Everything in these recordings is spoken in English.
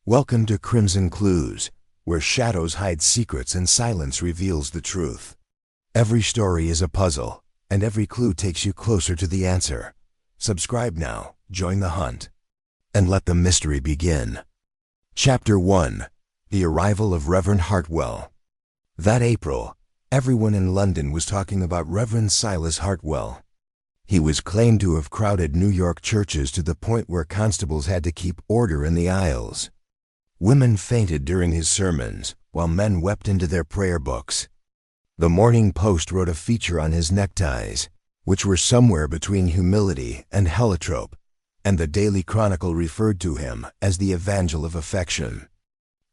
Welcome to Crimson Clues, where shadows hide secrets and silence reveals the truth. Every story is a puzzle, and every clue takes you closer to the answer. Subscribe now, join the hunt, and let the mystery begin. Chapter 1. The Arrival of Reverend Hartwell. That April, everyone in London was talking about Reverend Silas Hartwell. He was claimed to have crowded New York churches to the point where constables had to keep order in the aisles. Women fainted during his sermons, while men wept into their prayer books. The Morning Post wrote a feature on his neckties, which were somewhere between humility and heliotrope, and the Daily Chronicle referred to him as the Evangel of Affection.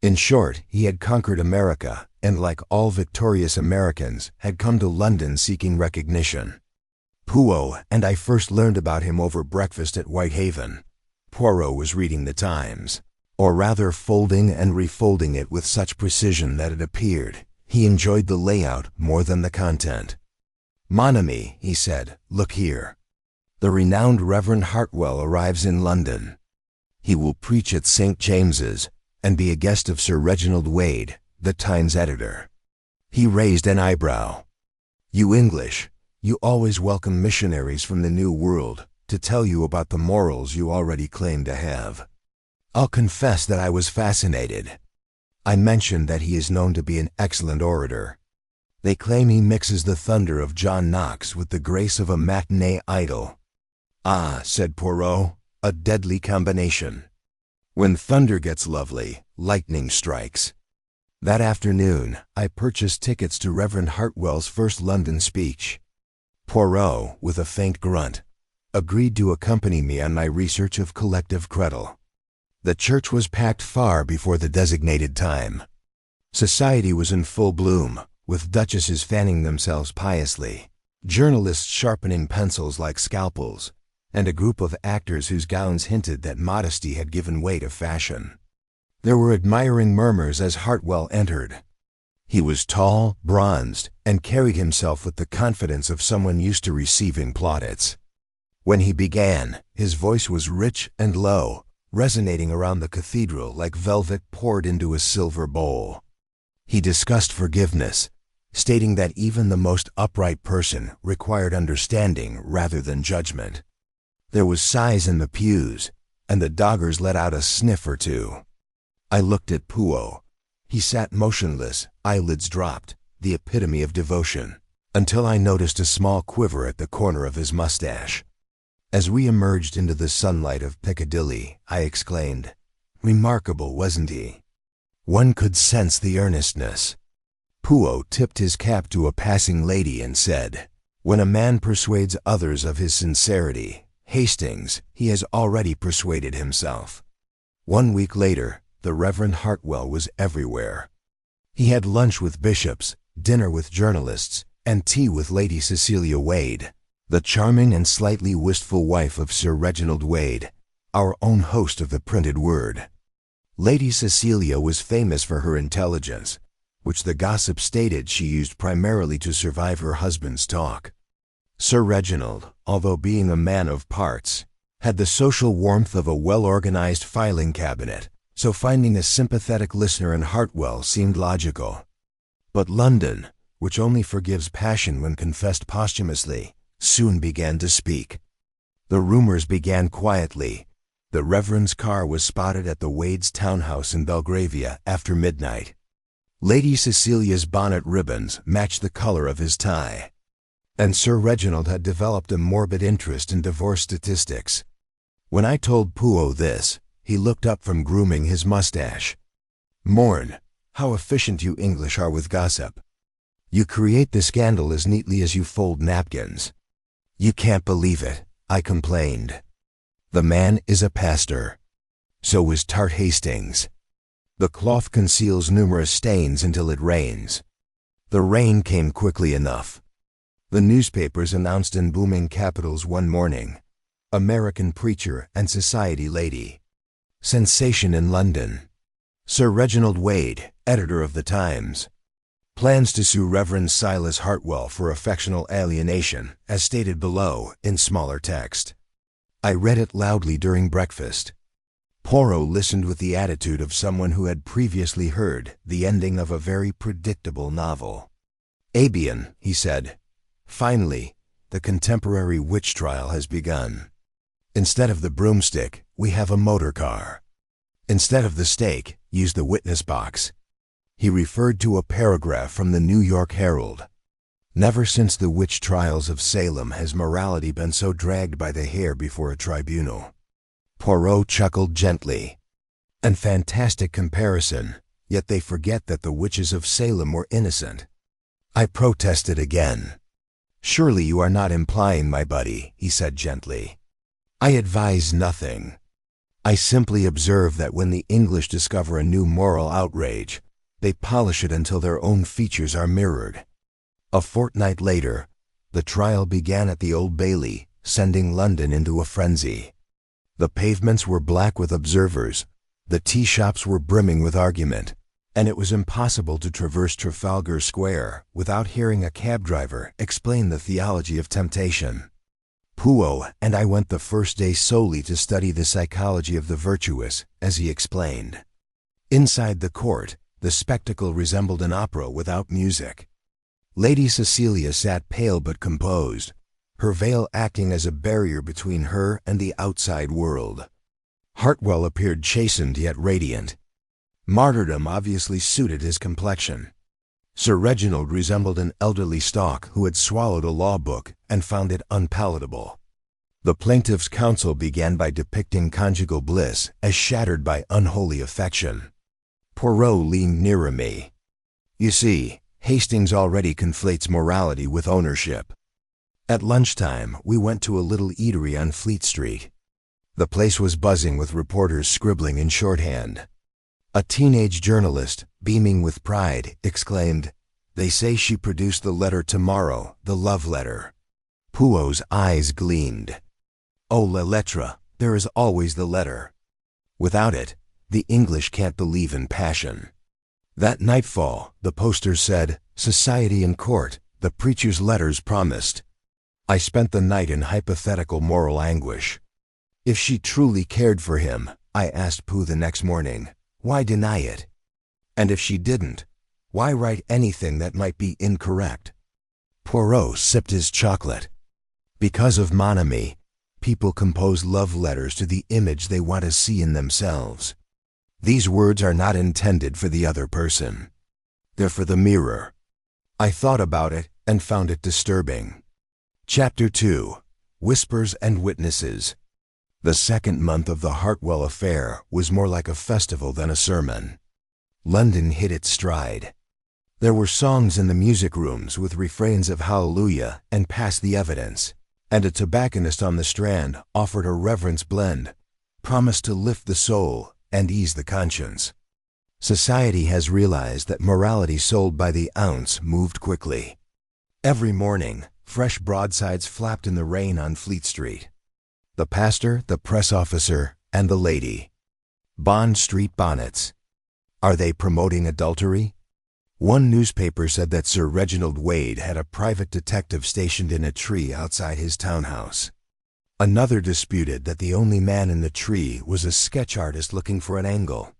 In short, he had conquered America, and like all victorious Americans, had come to London seeking recognition. Poirot and I first learned about him over breakfast at Whitehaven. Poirot was reading the Times, or rather folding and refolding it with such precision that it appeared he enjoyed the layout more than the content. "Mon ami," he said, "look here. The renowned Reverend Hartwell arrives in London. He will preach at St. James's and be a guest of Sir Reginald Wade, the Times editor." He raised an eyebrow. "You English, you always welcome missionaries from the New World to tell you about the morals you already claim to have." I'll confess that I was fascinated. I mentioned that he is known to be an excellent orator. They claim he mixes the thunder of John Knox with the grace of a matinee idol. "Ah," said Poirot, "a deadly combination. When thunder gets lovely, lightning strikes." That afternoon, I purchased tickets to Reverend Hartwell's first London speech. Poirot, with a faint grunt, agreed to accompany me on my research of collective credit. The church was packed far before the designated time. Society was in full bloom, with duchesses fanning themselves piously, journalists sharpening pencils like scalpels, and a group of actors whose gowns hinted that modesty had given way to fashion. There were admiring murmurs as Hartwell entered. He was tall, bronzed, and carried himself with the confidence of someone used to receiving plaudits. When he began, his voice was rich and low, resonating around the cathedral like velvet poured into a silver bowl. He discussed forgiveness, stating that even the most upright person required understanding rather than judgment. There was sighs in the pews, and the doggers let out a sniff or two. I looked at Poirot. He sat motionless, eyelids dropped, the epitome of devotion, until I noticed a small quiver at the corner of his mustache. As we emerged into the sunlight of Piccadilly, I exclaimed, "Remarkable, wasn't he?" One could sense the earnestness. Poirot tipped his cap to a passing lady and said, "When a man persuades others of his sincerity, Hastings, he has already persuaded himself." 1 week later, the Reverend Hartwell was everywhere. He had lunch with bishops, dinner with journalists, and tea with Lady Cecilia Wade, the charming and slightly wistful wife of Sir Reginald Wade, our own host of the printed word. Lady Cecilia was famous for her intelligence, which the gossip stated she used primarily to survive her husband's talk. Sir Reginald, although being a man of parts, had the social warmth of a well-organized filing cabinet, so finding a sympathetic listener in Hartwell seemed logical. But London, which only forgives passion when confessed posthumously, soon began to speak. The rumors began quietly. The Reverend's car was spotted at the Wades' townhouse in Belgravia after midnight. Lady Cecilia's bonnet ribbons matched the color of his tie. And Sir Reginald had developed a morbid interest in divorce statistics. When I told Poirot this, he looked up from grooming his mustache. "Morn, how efficient you English are with gossip. You create the scandal as neatly as you fold napkins." "You can't believe it," I complained. "The man is a pastor. So was Tart Hastings. The cloth conceals numerous stains until it rains." The rain came quickly enough. The newspapers announced in booming capitals one morning, "American preacher and society lady. Sensation in London. Sir Reginald Wade, editor of the Times, plans to sue Reverend Silas Hartwell for affectional alienation, as stated below in smaller text." I read it loudly during breakfast. Poirot listened with the attitude of someone who had previously heard the ending of a very predictable novel. "Abian," he said, "finally, the contemporary witch trial has begun. Instead of the broomstick, we have a motor car. Instead of the stake, use the witness box." He referred to a paragraph from the New York Herald. "Never since the witch trials of Salem has morality been so dragged by the hair before a tribunal." Poirot chuckled gently. "And fantastic comparison, yet they forget that the witches of Salem were innocent." I protested again. "Surely you are not implying, my buddy," he said gently. "I advise nothing. I simply observe that when the English discover a new moral outrage, they polish it until their own features are mirrored." A fortnight later, the trial began at the Old Bailey, sending London into a frenzy. The pavements were black with observers, the tea shops were brimming with argument, and it was impossible to traverse Trafalgar Square without hearing a cab driver explain the theology of temptation. Poirot and I went the first day solely to study the psychology of the virtuous, as he explained. Inside the court, the spectacle resembled an opera without music. Lady Cecilia sat pale but composed, her veil acting as a barrier between her and the outside world. Hartwell appeared chastened yet radiant. Martyrdom obviously suited his complexion. Sir Reginald resembled an elderly stock who had swallowed a law book and found it unpalatable. The plaintiff's counsel began by depicting conjugal bliss as shattered by unholy affection. Poirot leaned nearer me. "You see, Hastings already conflates morality with ownership." At lunchtime, we went to a little eatery on Fleet Street. The place was buzzing with reporters scribbling in shorthand. A teenage journalist, beaming with pride, exclaimed, "They say she produced the letter tomorrow, the love letter." Poirot's eyes gleamed. "Oh, la lettre, there is always the letter. Without it, the English can't believe in passion." That nightfall, the posters said, "Society in court, the preacher's letters promised." I spent the night in hypothetical moral anguish. If she truly cared for him, I asked Pooh the next morning, why deny it? And if she didn't, why write anything that might be incorrect? Poirot sipped his chocolate. "Because of mon ami, people compose love letters to the image they want to see in themselves. These words are not intended for the other person. They're for the mirror." I thought about it and found it disturbing. Chapter 2. Whispers and Witnesses. The second month of the Hartwell affair was more like a festival than a sermon. London hit its stride. There were songs in the music rooms with refrains of hallelujah and pass the evidence, and a tobacconist on the Strand offered a reverence blend, promised to lift the soul and ease the conscience. Society has realized that morality sold by the ounce moved quickly. Every morning, fresh broadsides flapped in the rain on Fleet Street. The pastor, the press officer, and the lady. Bond Street bonnets. Are they promoting adultery? One newspaper said that Sir Reginald Wade had a private detective stationed in a tree outside his townhouse. Another disputed that the only man in the tree was a sketch artist looking for an angle.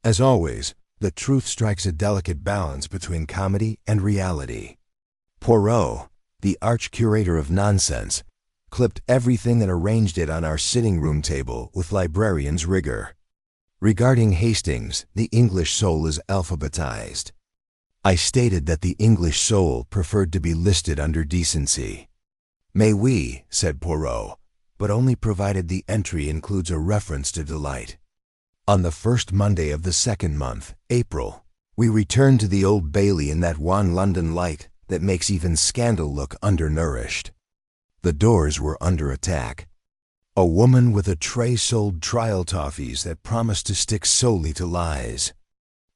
As always, the truth strikes a delicate balance between comedy and reality. Poirot, the arch-curator of nonsense, clipped everything and arranged it on our sitting room table with librarian's rigor. Regarding Hastings, the English soul is alphabetized. I stated that the English soul preferred to be listed under decency. "May we," said Poirot, "but only provided the entry includes a reference to delight." On the first Monday of the second month, April, we returned to the Old Bailey in that wan London light that makes even scandal look undernourished. The doors were under attack. A woman with a tray sold trial toffees that promised to stick solely to lies.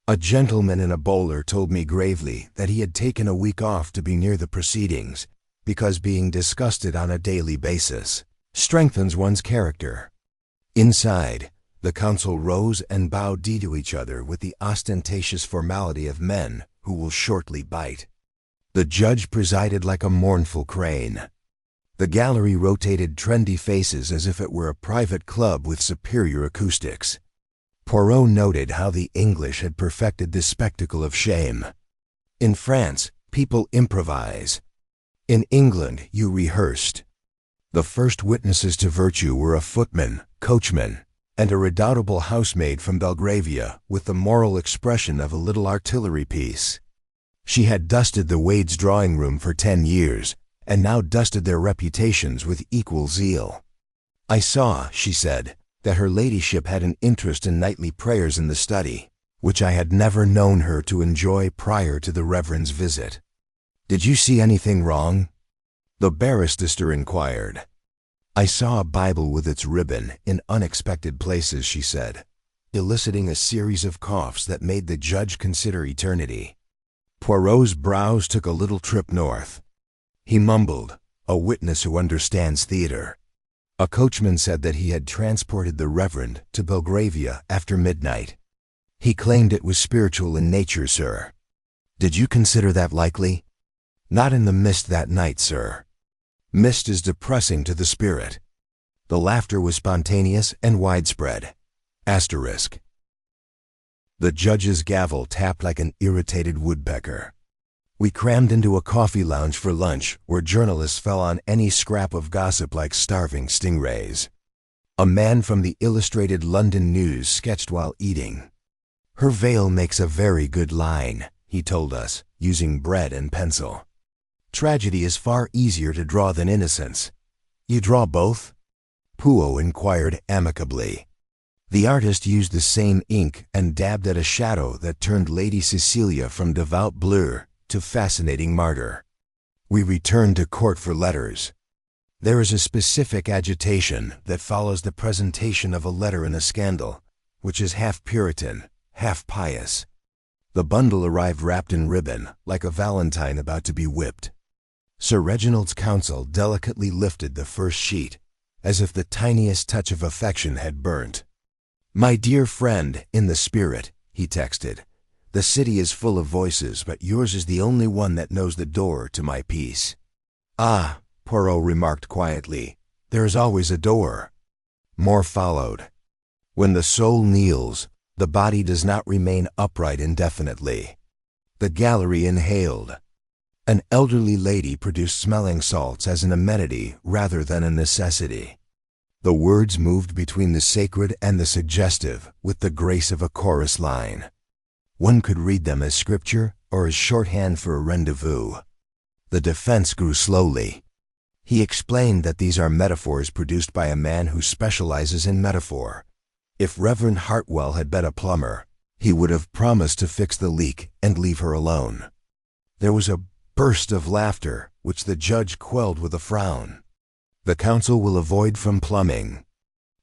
A gentleman in a bowler told me gravely that he had taken a week off to be near the proceedings, because being disgusted on a daily basis strengthens one's character. Inside, the counsel rose and bowed to each other with the ostentatious formality of men who will shortly bite. The judge presided like a mournful crane. The gallery rotated trendy faces as if it were a private club with superior acoustics. Poirot noted how the English had perfected this spectacle of shame. In France, people improvise. In England, you rehearsed. The first witnesses to virtue were a footman, coachman, and a redoubtable housemaid from Belgravia with the moral expression of a little artillery piece. She had dusted the Wades' drawing room for 10 years, and now dusted their reputations with equal zeal. I saw, she said, that her ladyship had an interest in nightly prayers in the study, which I had never known her to enjoy prior to the Reverend's visit. Did you see anything wrong? The barrister inquired. I saw a Bible with its ribbon in unexpected places, she said, eliciting a series of coughs that made the judge consider eternity. Poirot's brows took a little trip north. He mumbled, a witness who understands theater. A coachman said that he had transported the Reverend to Belgravia after midnight. He claimed it was spiritual in nature, sir. Did you consider that likely? Not in the mist that night, sir. Mist is depressing to the spirit. The laughter was spontaneous and widespread. Asterisk. The judge's gavel tapped like an irritated woodpecker. We crammed into a coffee lounge for lunch where journalists fell on any scrap of gossip like starving stingrays. A man from the Illustrated London News sketched while eating. Her veil makes a very good line, he told us, using bread and pencil. Tragedy is far easier to draw than innocence. You draw both? Poirot inquired amicably. The artist used the same ink and dabbed at a shadow that turned Lady Cecilia from devout blur to fascinating martyr. We returned to court for letters. There is a specific agitation that follows the presentation of a letter in a scandal, which is half Puritan, half pious. The bundle arrived wrapped in ribbon, like a valentine about to be whipped. Sir Reginald's counsel delicately lifted the first sheet, as if the tiniest touch of affection had burnt. My dear friend, in the spirit, he texted. The city is full of voices, but yours is the only one that knows the door to my peace. Ah, Poirot remarked quietly, there is always a door. More followed. When the soul kneels, the body does not remain upright indefinitely. The gallery inhaled. An elderly lady produced smelling salts as an amenity rather than a necessity. The words moved between the sacred and the suggestive with the grace of a chorus line. One could read them as scripture or as shorthand for a rendezvous. The defense grew slowly. He explained that these are metaphors produced by a man who specializes in metaphor. If Reverend Hartwell had been a plumber, he would have promised to fix the leak and leave her alone. There was a burst of laughter, which the judge quelled with a frown. The counsel will avoid from plumbing.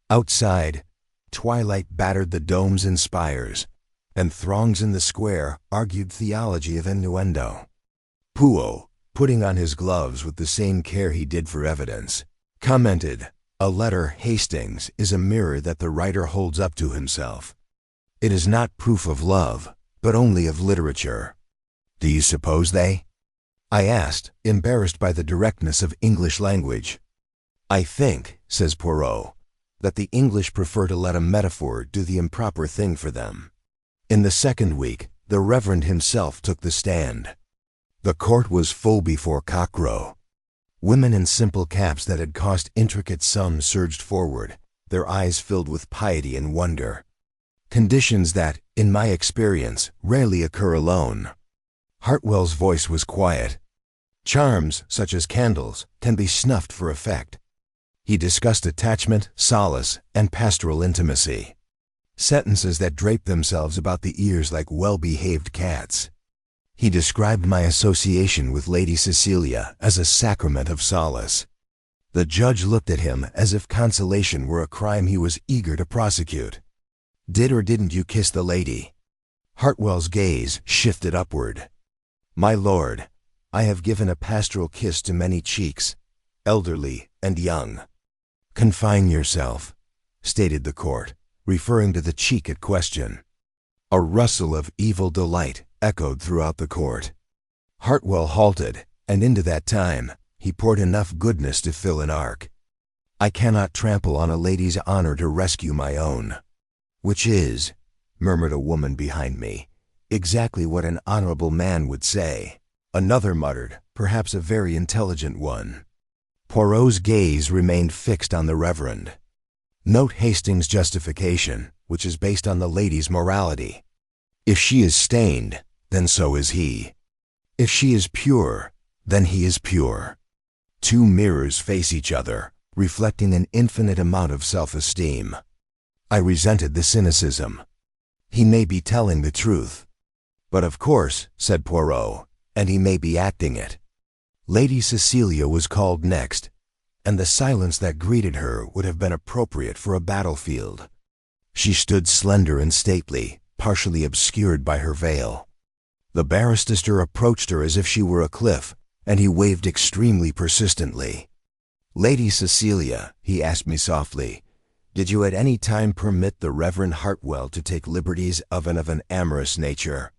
Outside, twilight battered the domes and spires, and throngs in the square argued theology of innuendo. Poirot, putting on his gloves with the same care he did for evidence, commented, a letter, Hastings, is a mirror that the writer holds up to himself. It is not proof of love, but only of literature. Do you suppose they? I asked, embarrassed by the directness of English language. I think, says Poirot, that the English prefer to let a metaphor do the improper thing for them. In the second week, the Reverend himself took the stand. The court was full before cockcrow. Women in simple caps that had cost intricate sums surged forward, their eyes filled with piety and wonder. Conditions that, in my experience, rarely occur alone. Hartwell's voice was quiet. Charms, such as candles, can be snuffed for effect. He discussed attachment, solace, and pastoral intimacy. Sentences that draped themselves about the ears like well-behaved cats. He described my association with Lady Cecilia as a sacrament of solace. The judge looked at him as if consolation were a crime he was eager to prosecute. Did or didn't you kiss the lady? Hartwell's gaze shifted upward. My lord, I have given a pastoral kiss to many cheeks, elderly and young. Confine yourself, stated the court, referring to the cheek at question. A rustle of evil delight echoed throughout the court. Hartwell halted, and into that time, he poured enough goodness to fill an ark. I cannot trample on a lady's honor to rescue my own. "Which is," murmured a woman behind me, "exactly what an honorable man would say." Another muttered, perhaps a very intelligent one. Poirot's gaze remained fixed on the Reverend. "Note Hastings' justification, which is based on the lady's morality. If she is stained, then so is he. If she is pure, then he is pure. Two mirrors face each other, reflecting an infinite amount of self-esteem." I resented the cynicism. He may be telling the truth. "But of course," said Poirot, "and he may be acting it." Lady Cecilia was called next, and the silence that greeted her would have been appropriate for a battlefield. She stood slender and stately, partially obscured by her veil. The barrister approached her as if she were a cliff, and he waved extremely persistently. "Lady Cecilia," he asked me softly, "did you at any time permit the Reverend Hartwell to take liberties of an amorous nature?"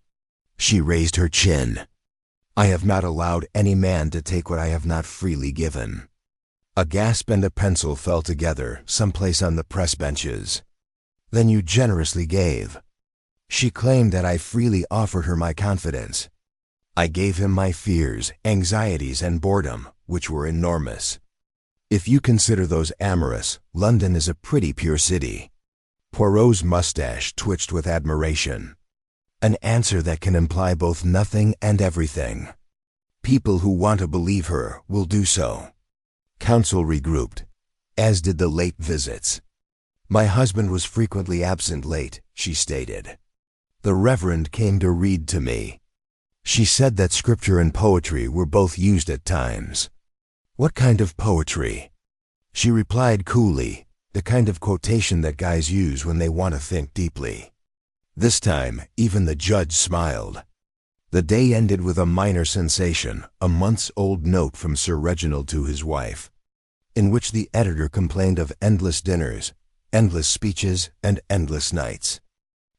She raised her chin. "I have not allowed any man to take what I have not freely given." A gasp and a pencil fell together someplace on the press benches. "Then you generously gave." She claimed that I freely offered her my confidence. I gave him my fears, anxieties, and boredom, which were enormous. "If you consider those amorous, London is a pretty pure city." Poirot's mustache twitched with admiration. "An answer that can imply both nothing and everything. People who want to believe her will do so." Counsel regrouped, as did the late visits. "My husband was frequently absent late," she stated. "The Reverend came to read to me." She said that scripture and poetry were both used at times. "What kind of poetry?" She replied coolly, "The kind of quotation that guys use when they want to think deeply." This time, even the judge smiled. The day ended with a minor sensation, a months-old note from Sir Reginald to his wife, in which the editor complained of endless dinners, endless speeches, and endless nights,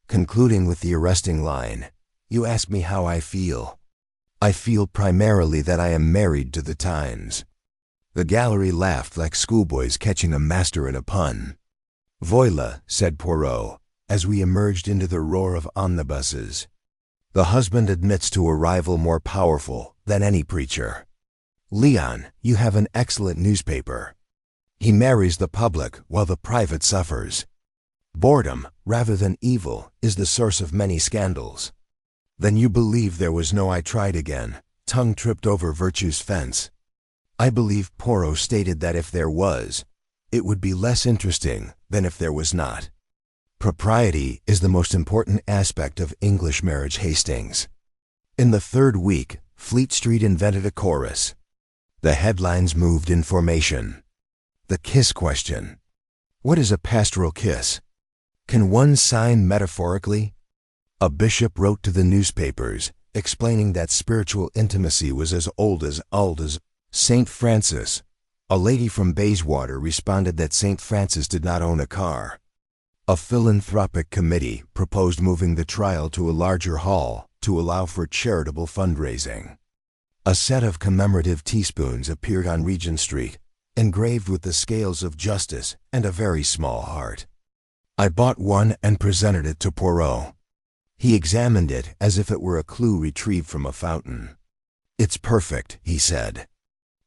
concluding with the arresting line, "You ask me how I feel. I feel primarily that I am married to the Times." The gallery laughed like schoolboys catching a master in a pun. "Voila," said Poirot, as we emerged into the roar of omnibuses. "The husband admits to a rival more powerful than any preacher. Leon, you have an excellent newspaper. He marries the public while the private suffers. Boredom, rather than evil, is the source of many scandals." "Then you believe there was no I tried again, tongue tripped over virtue's fence?" I believe Poirot stated that if there was, it would be less interesting than if there was not. Propriety is the most important aspect of English marriage, Hastings. In the third week, Fleet Street invented a chorus. The headlines moved in formation. The kiss question. What is a pastoral kiss? Can one sign metaphorically? A bishop wrote to the newspapers, explaining that spiritual intimacy was as old as St. Francis. A lady from Bayswater responded that St. Francis did not own a car. A philanthropic committee proposed moving the trial to a larger hall to allow for charitable fundraising. A set of commemorative teaspoons appeared on Regent Street, engraved with the scales of justice and a very small heart. I bought one and presented it to Poirot. He examined it as if it were a clue retrieved from a fountain. "It's perfect," he said.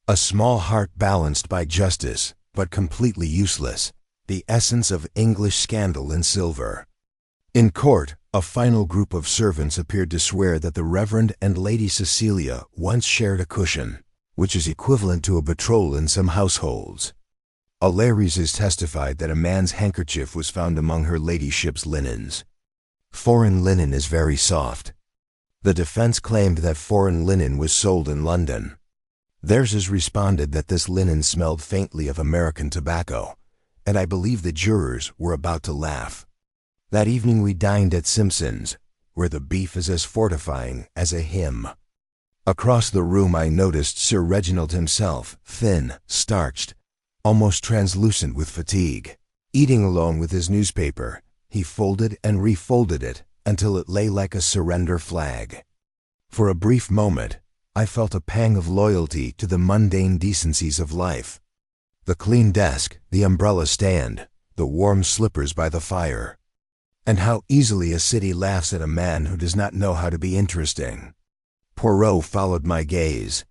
"A small heart balanced by justice, but completely useless, the essence of English scandal in silver." In court, a final group of servants appeared to swear that the Reverend and Lady Cecilia once shared a cushion, which is equivalent to a betrothal in some households. Alaries testified that a man's handkerchief was found among her ladyship's linens. Foreign linen is very soft. The defense claimed that foreign linen was sold in London. Theirs responded that this linen smelled faintly of American tobacco, and I believe the jurors were about to laugh. That evening we dined at Simpson's, where the beef is as fortifying as a hymn. Across the room I noticed Sir Reginald himself, thin, starched, almost translucent with fatigue. Eating alone with his newspaper, he folded and refolded it until it lay like a surrender flag. For a brief moment, I felt a pang of loyalty to the mundane decencies of life. The clean desk, the umbrella stand, the warm slippers by the fire. And how easily a city laughs at a man who does not know how to be interesting. Poirot followed my gaze.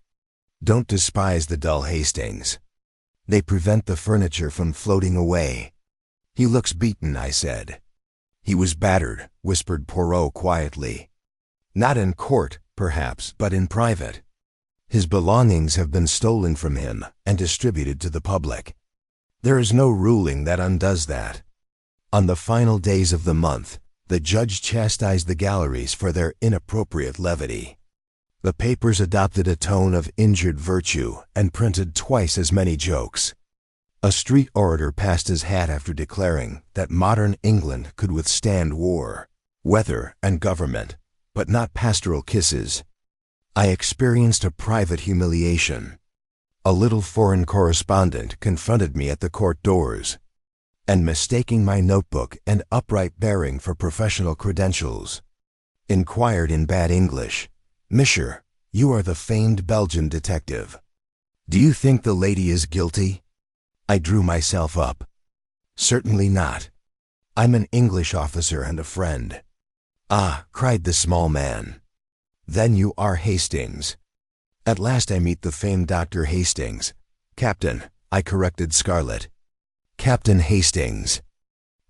Don't despise the dull Hastings. They prevent the furniture from floating away. He looks beaten, I said. He was battered, whispered Poirot quietly. Not in court, perhaps, but in private. His belongings have been stolen from him and distributed to the public. There is no ruling that undoes that. On the final days of the month, the judge chastised the galleries for their inappropriate levity. The papers adopted a tone of injured virtue and printed twice as many jokes. A street orator passed his hat after declaring that modern England could withstand war, weather, and government, but not pastoral kisses. I experienced a private humiliation. A little foreign correspondent confronted me at the court doors, and mistaking my notebook and upright bearing for professional credentials, inquired in bad English, "Monsieur, you are the famed Belgian detective. Do you think the lady is guilty?" I drew myself up. "Certainly not. I'm an English officer and a friend." "Ah," cried the small man. "Then you are Hastings." At last I meet the famed Dr. Hastings. "Captain," I corrected Scarlett. "Captain Hastings."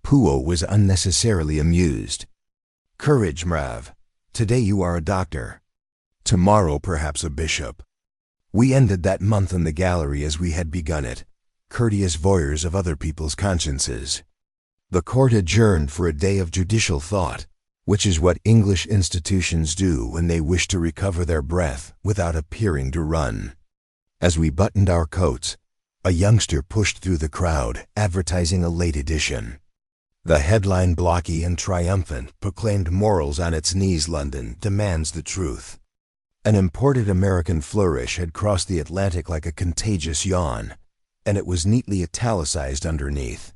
Poirot was unnecessarily amused. "Courage, Mrav. Today you are a doctor. Tomorrow perhaps a bishop." We ended that month in the gallery as we had begun it, courteous voyeurs of other people's consciences. The court adjourned for a day of judicial thought, which is what English institutions do when they wish to recover their breath without appearing to run. As we buttoned our coats, a youngster pushed through the crowd, advertising a late edition. The headline, blocky and triumphant, proclaimed morals on its knees. "London demands the truth." An imported American flourish had crossed the Atlantic like a contagious yawn, and it was neatly italicized underneath.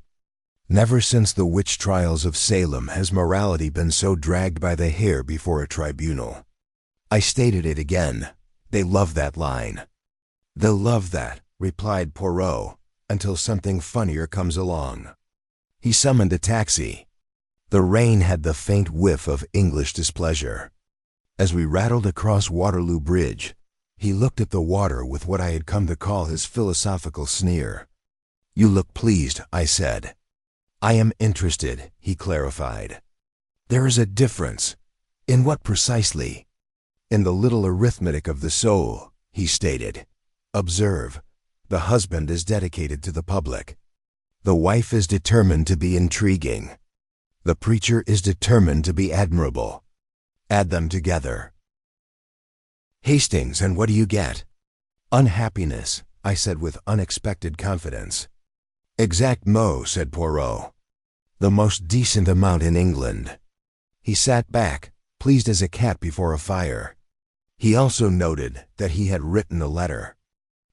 Never since the witch trials of Salem has morality been so dragged by the hair before a tribunal. I stated it again. They love that line. "They'll love that," replied Poirot, "until something funnier comes along." He summoned a taxi. The rain had the faint whiff of English displeasure. As we rattled across Waterloo Bridge, he looked at the water with what I had come to call his philosophical sneer. "You look pleased," I said. "I am interested," he clarified. "There is a difference." "In what precisely?" "In the little arithmetic of the soul," he stated. "Observe. The husband is dedicated to the public. The wife is determined to be intriguing. The preacher is determined to be admirable. Add them together." "Hastings, and what do you get?" "Unhappiness," I said with unexpected confidence. "Exactement," said Poirot. "The most decent amount in England." He sat back, pleased as a cat before a fire. He also noted that he had written a letter.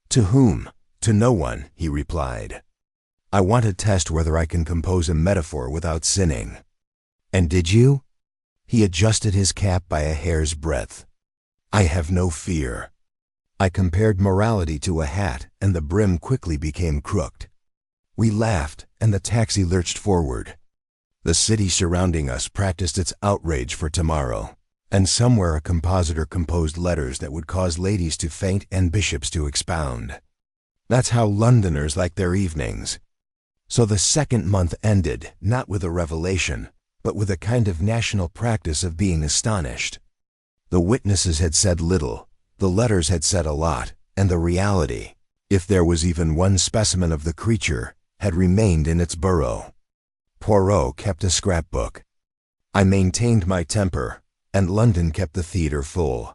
"To whom?" "To no one," he replied. "I want to test whether I can compose a metaphor without sinning." "And did you?" He adjusted his cap by a hair's breadth. "I have no fear." I compared morality to a hat, and the brim quickly became crooked. We laughed, and the taxi lurched forward. The city surrounding us practiced its outrage for tomorrow, and somewhere a compositor composed letters that would cause ladies to faint and bishops to expound. That's how Londoners like their evenings. So the second month ended, not with a revelation, but with a kind of national practice of being astonished. The witnesses had said little, the letters had said a lot, and the reality, if there was even one specimen of the creature, had remained in its burrow. Poirot kept a scrapbook. I maintained my temper, and London kept the theater full.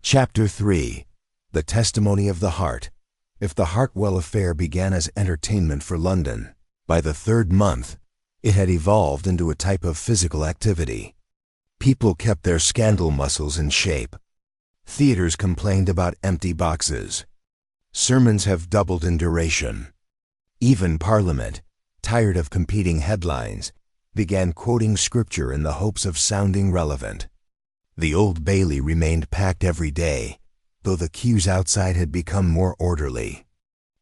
Chapter 3. The Testimony of the Heart. If the Hartwell affair began as entertainment for London, by the third month, it had evolved into a type of physical activity. People kept their scandal muscles in shape. Theaters complained about empty boxes. Sermons have doubled in duration. Even Parliament, tired of competing headlines, began quoting scripture in the hopes of sounding relevant. The Old Bailey remained packed every day, though the queues outside had become more orderly.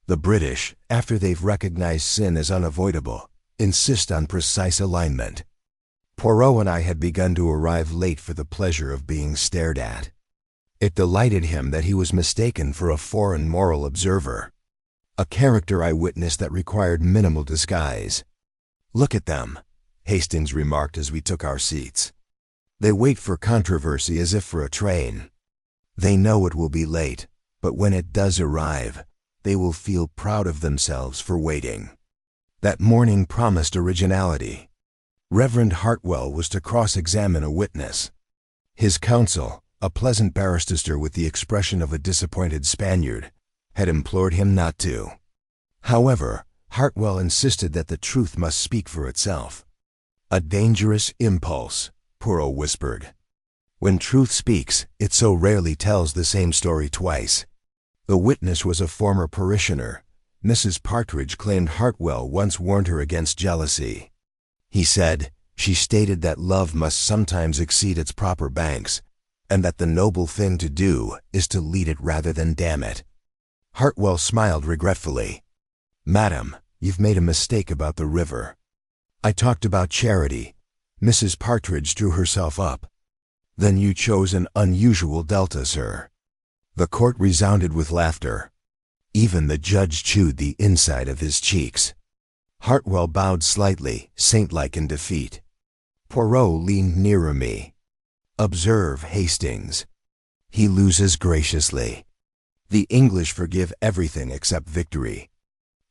The British, after they've recognized sin as unavoidable, insist on precise alignment. Poirot and I had begun to arrive late for the pleasure of being stared at. It delighted him that he was mistaken for a foreign moral observer, a character eyewitness that required minimal disguise. "Look at them," Hastings remarked as we took our seats. "They wait for controversy as if for a train. They know it will be late, but when it does arrive, they will feel proud of themselves for waiting." That morning promised originality. Reverend Hartwell was to cross-examine a witness. His counsel, a pleasant barrister with the expression of a disappointed Spaniard, had implored him not to. However, Hartwell insisted that the truth must speak for itself. "A dangerous impulse," Poirot whispered. "When truth speaks, it so rarely tells the same story twice." The witness was a former parishioner. Mrs. Partridge claimed Hartwell once warned her against jealousy. He said, "She stated that love must sometimes exceed its proper banks, and that the noble thing to do is to lead it rather than dam it." Hartwell smiled regretfully. "Madam, you've made a mistake about the river. I talked about charity." Mrs. Partridge drew herself up. "Then you chose an unusual delta, sir." The court resounded with laughter. Even the judge chewed the inside of his cheeks. Hartwell bowed slightly, saint-like in defeat. Poirot leaned nearer me. "Observe Hastings. He loses graciously. The English forgive everything except victory."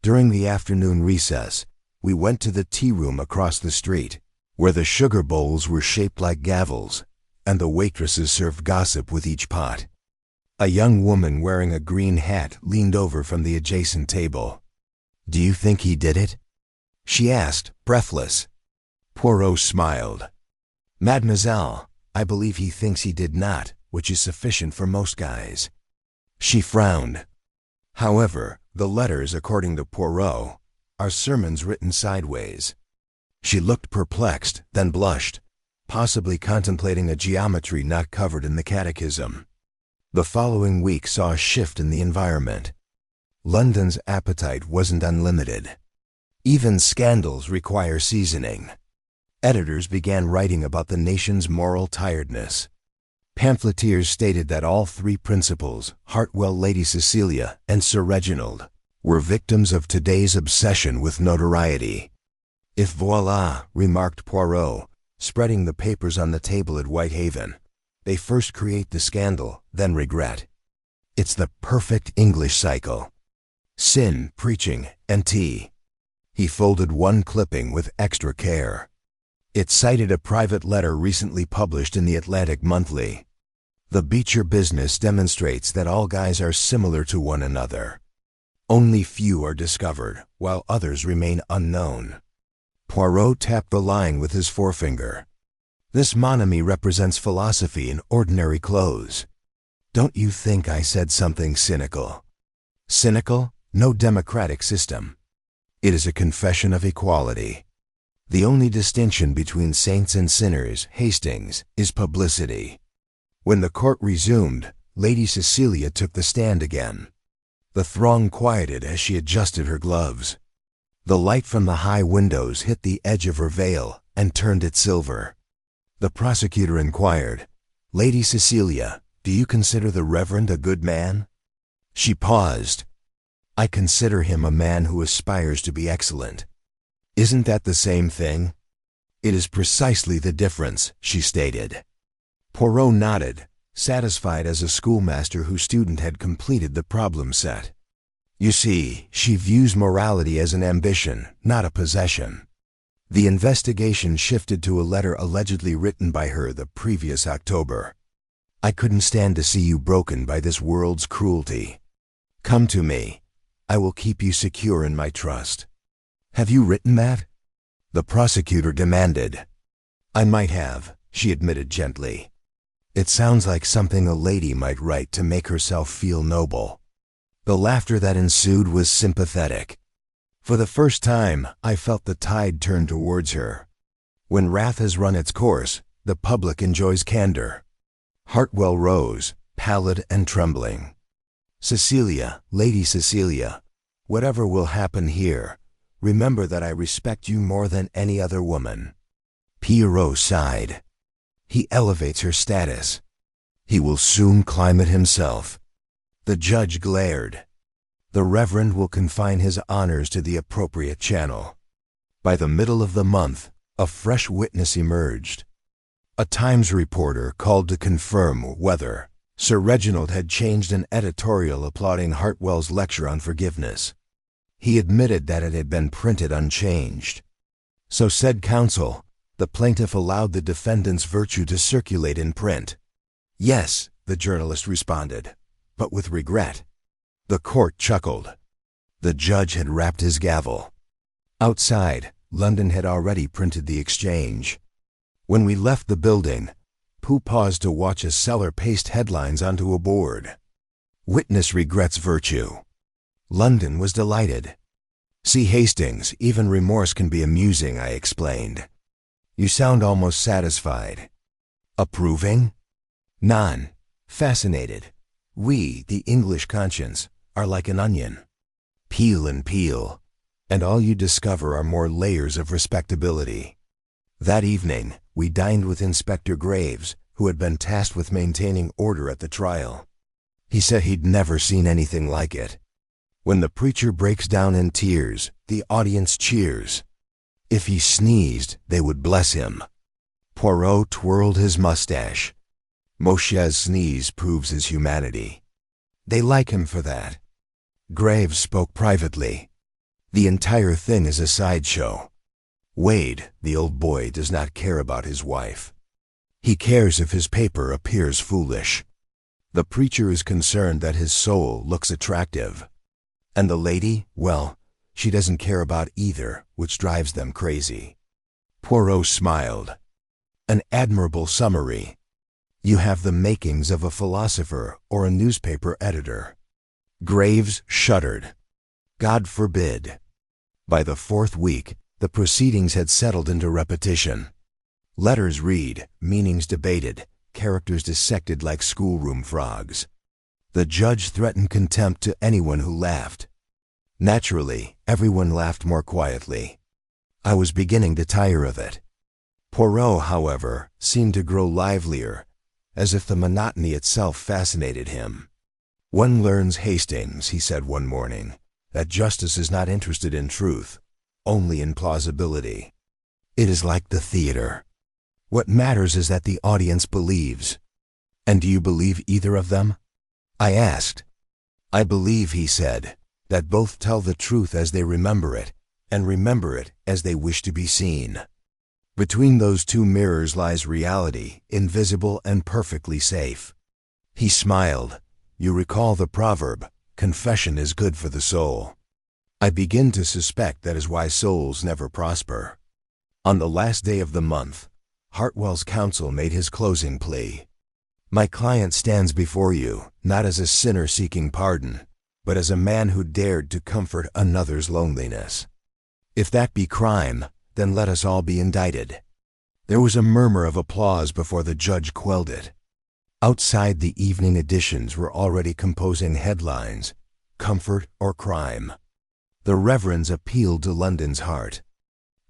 During the afternoon recess, we went to the tea room across the street, where the sugar bowls were shaped like gavels, and the waitresses served gossip with each pot. A young woman wearing a green hat leaned over from the adjacent table. "Do you think he did it?" she asked, breathless. Poirot smiled. "Mademoiselle, I believe he thinks he did not, which is sufficient for most guys." She frowned. "However, the letters, according to Poirot, are sermons written sideways." She looked perplexed, then blushed, possibly contemplating a geometry not covered in the catechism. The following week saw a shift in the environment. London's appetite wasn't unlimited. Even scandals require seasoning. Editors began writing about the nation's moral tiredness. Pamphleteers stated that all three principals, Hartwell, Lady Cecilia, and Sir Reginald, were victims of today's obsession with notoriety. "If voilà," remarked Poirot, spreading the papers on the table at Whitehaven, "they first create the scandal, then regret. It's the perfect English cycle. Sin, preaching, and tea." He folded one clipping with extra care. It cited a private letter recently published in the Atlantic Monthly. "The Beecher business demonstrates that all guys are similar to one another. Only few are discovered, while others remain unknown." Poirot tapped the line with his forefinger. "This monemy represents philosophy in ordinary clothes. Don't you think I said something cynical?" "Cynical? No democratic system. It is a confession of equality. The only distinction between saints and sinners, Hastings, is publicity." When the court resumed, Lady Cecilia took the stand again. The throng quieted as she adjusted her gloves. The light from the high windows hit the edge of her veil and turned it silver. The prosecutor inquired, "Lady Cecilia, do you consider the Reverend a good man?" She paused. "I consider him a man who aspires to be excellent." "Isn't that the same thing?" "It is precisely the difference," she stated. Poirot nodded, satisfied as a schoolmaster whose student had completed the problem set. "You see, she views morality as an ambition, not a possession." The investigation shifted to a letter allegedly written by her the previous October. "I couldn't stand to see you broken by this world's cruelty. Come to me. I will keep you secure in my trust." "Have you written that?" the prosecutor demanded. "I might have," she admitted gently. "It sounds like something a lady might write to make herself feel noble." The laughter that ensued was sympathetic. For the first time, I felt the tide turn towards her. When wrath has run its course, the public enjoys candor. Hartwell rose, pallid and trembling. "Cecilia, Lady Cecilia, whatever will happen here, remember that I respect you more than any other woman." Poirot sighed. He elevates her status. He will soon climb it himself. The judge glared. The Reverend will confine his honors to the appropriate channel. By the middle of the month, a fresh witness emerged. A Times reporter called to confirm whether Sir Reginald had changed an editorial applauding Hartwell's lecture on forgiveness. He admitted that it had been printed unchanged. So said counsel, the plaintiff allowed the defendant's virtue to circulate in print. Yes, the journalist responded, but with regret. The court chuckled. The judge had rapped his gavel. Outside, London had already printed the exchange. When we left the building, Pooh paused to watch a seller paste headlines onto a board. Witness regrets virtue. London was delighted. See Hastings, even remorse can be amusing, I explained. You sound almost satisfied. Approving? None. Fascinated. We, the English conscience, are like an onion. Peel and peel, and all you discover are more layers of respectability. That evening, we dined with Inspector Graves, who had been tasked with maintaining order at the trial. He said he'd never seen anything like it. When the preacher breaks down in tears, the audience cheers. If he sneezed, they would bless him. Poirot twirled his mustache. Moshe's sneeze proves his humanity. They like him for that. Graves spoke privately. The entire thing is a sideshow. Wade, the old boy, does not care about his wife. He cares if his paper appears foolish. The preacher is concerned that his soul looks attractive. And the lady, well, she doesn't care about either, which drives them crazy. Poirot smiled. An admirable summary. You have the makings of a philosopher or a newspaper editor. Graves shuddered. God forbid. By the fourth week, the proceedings had settled into repetition. Letters read, meanings debated, characters dissected like schoolroom frogs. The judge threatened contempt to anyone who laughed. Naturally, everyone laughed more quietly. I was beginning to tire of it. Poirot, however, seemed to grow livelier, as if the monotony itself fascinated him. One learns, Hastings, he said one morning, that justice is not interested in truth, only in plausibility. It is like the theater. What matters is that the audience believes. And do you believe either of them? I asked. I believe, he said, that both tell the truth as they remember it, and remember it as they wish to be seen. Between those two mirrors lies reality, invisible and perfectly safe. He smiled. You recall the proverb, confession is good for the soul. I begin to suspect that is why souls never prosper. On the last day of the month, Hartwell's counsel made his closing plea. My client stands before you, not as a sinner seeking pardon, but as a man who dared to comfort another's loneliness. If that be crime, then let us all be indicted. There was a murmur of applause before the judge quelled it. Outside, the evening editions were already composing headlines, comfort or crime. The reverends appealed to London's heart.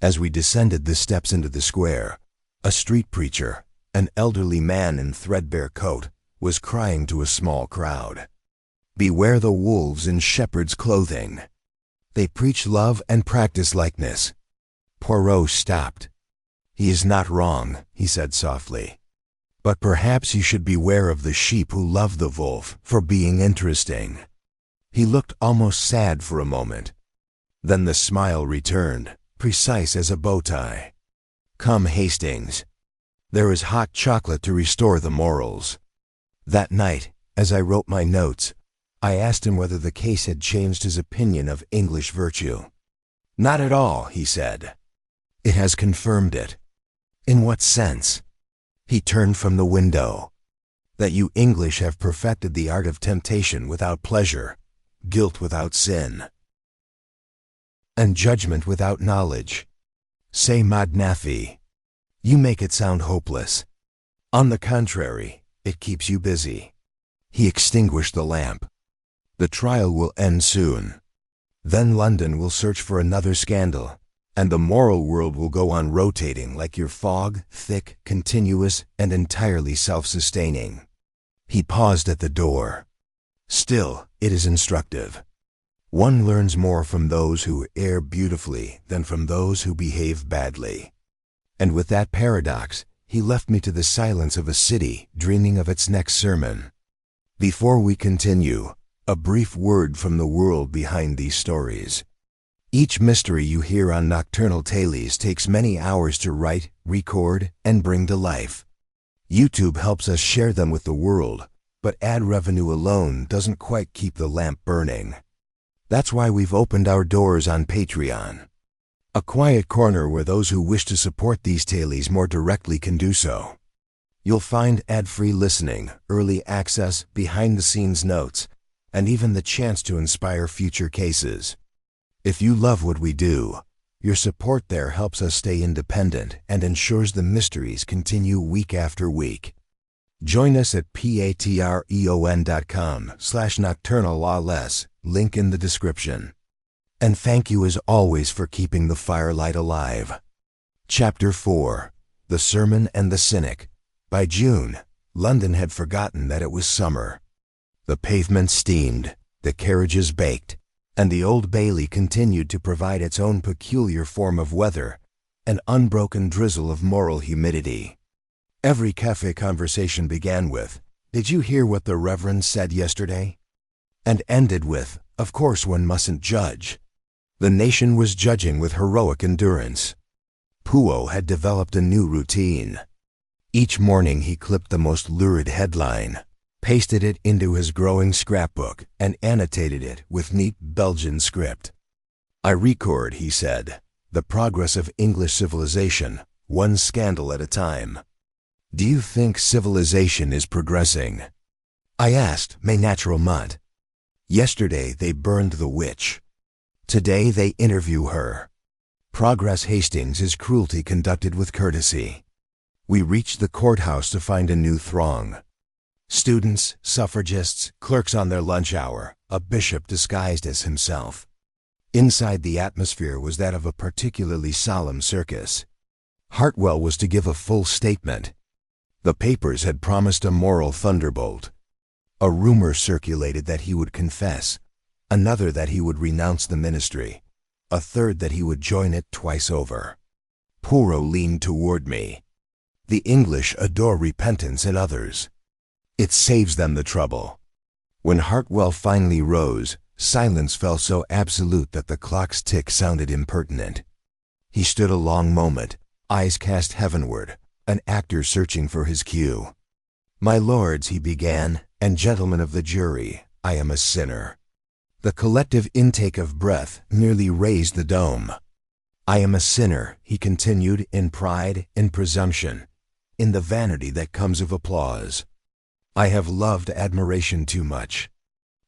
As we descended the steps into the square, a street preacher, an elderly man in threadbare coat, was crying to a small crowd. Beware the wolves in shepherd's clothing. They preach love and practice likeness. Poirot stopped. He is not wrong, he said softly. But perhaps you should beware of the sheep who love the wolf for being interesting. He looked almost sad for a moment. Then the smile returned, precise as a bow tie. Come, Hastings. There is hot chocolate to restore the morals. That night, as I wrote my notes, I asked him whether the case had changed his opinion of English virtue. Not at all, he said. It has confirmed it. In what sense? He turned from the window. That you English have perfected the art of temptation without pleasure, guilt without sin, and judgment without knowledge. Say Mad Nafi. You make it sound hopeless. On the contrary, it keeps you busy. He extinguished the lamp. The trial will end soon. Then London will search for another scandal, And the moral world will go on rotating like your fog, thick, continuous, and entirely self-sustaining. He paused at the door. Still, it is instructive. One learns more from those who err beautifully than from those who behave badly. And with that paradox, he left me to the silence of a city dreaming of its next sermon. Before we continue, a brief word from the world behind these stories. Each mystery you hear on Nocturnal Tales takes many hours to write, record, and bring to life. YouTube helps us share them with the world, but ad revenue alone doesn't quite keep the lamp burning. That's why we've opened our doors on Patreon, a quiet corner where those who wish to support these tales more directly can do so. You'll find ad-free listening, early access, behind-the-scenes notes, and even the chance to inspire future cases. If you love what we do, your support there helps us stay independent and ensures the mysteries continue week after week. Join us at patreon.com/nocturnallawless, link in the description. And thank you as always for keeping the firelight alive. Chapter 4. The Sermon and the Cynic. By June, London had forgotten that it was summer. The pavement steamed, the carriages baked, and the Old Bailey continued to provide its own peculiar form of weather, an unbroken drizzle of moral humidity. Every cafe conversation began with, "Did you hear what the Reverend said yesterday?" and ended with, "Of course one mustn't judge." The nation was judging with heroic endurance. Poirot had developed a new routine. Each morning he clipped the most lurid headline, pasted it into his growing scrapbook, and annotated it with neat Belgian script. "I record," he said, "the progress of English civilization, one scandal at a time." "Do you think civilization is progressing?" I asked, mais naturellement. Yesterday they burned the witch. Today they interview her. Progress Hastings is cruelty conducted with courtesy. We reached the courthouse to find a new throng. Students, suffragists, clerks on their lunch hour, a bishop disguised as himself. Inside the atmosphere was that of a particularly solemn circus. Hartwell was to give a full statement. The papers had promised a moral thunderbolt. A rumor circulated that he would confess, another that he would renounce the ministry, a third that he would join it twice over. Poirot leaned toward me. "The English adore repentance in others. It saves them the trouble." When Hartwell finally rose, silence fell so absolute that the clock's tick sounded impertinent. He stood a long moment, eyes cast heavenward, an actor searching for his cue. "My lords," he began, "and gentlemen of the jury, I am a sinner." The collective intake of breath nearly raised the dome. "I am a sinner," he continued, "in pride, in presumption, in the vanity that comes of applause. I have loved admiration too much."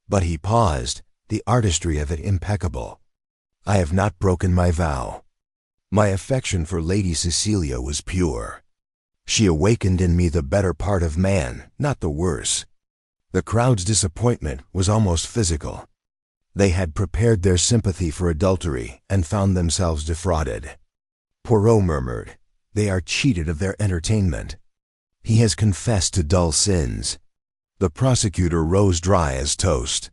But he paused, the artistry of it impeccable. "I have not broken my vow. My affection for Lady Cecilia was pure. She awakened in me the better part of man, not the worse." The crowd's disappointment was almost physical. They had prepared their sympathy for adultery and found themselves defrauded. Poirot murmured, "They are cheated of their entertainment. He has confessed to dull sins." The prosecutor rose dry as toast.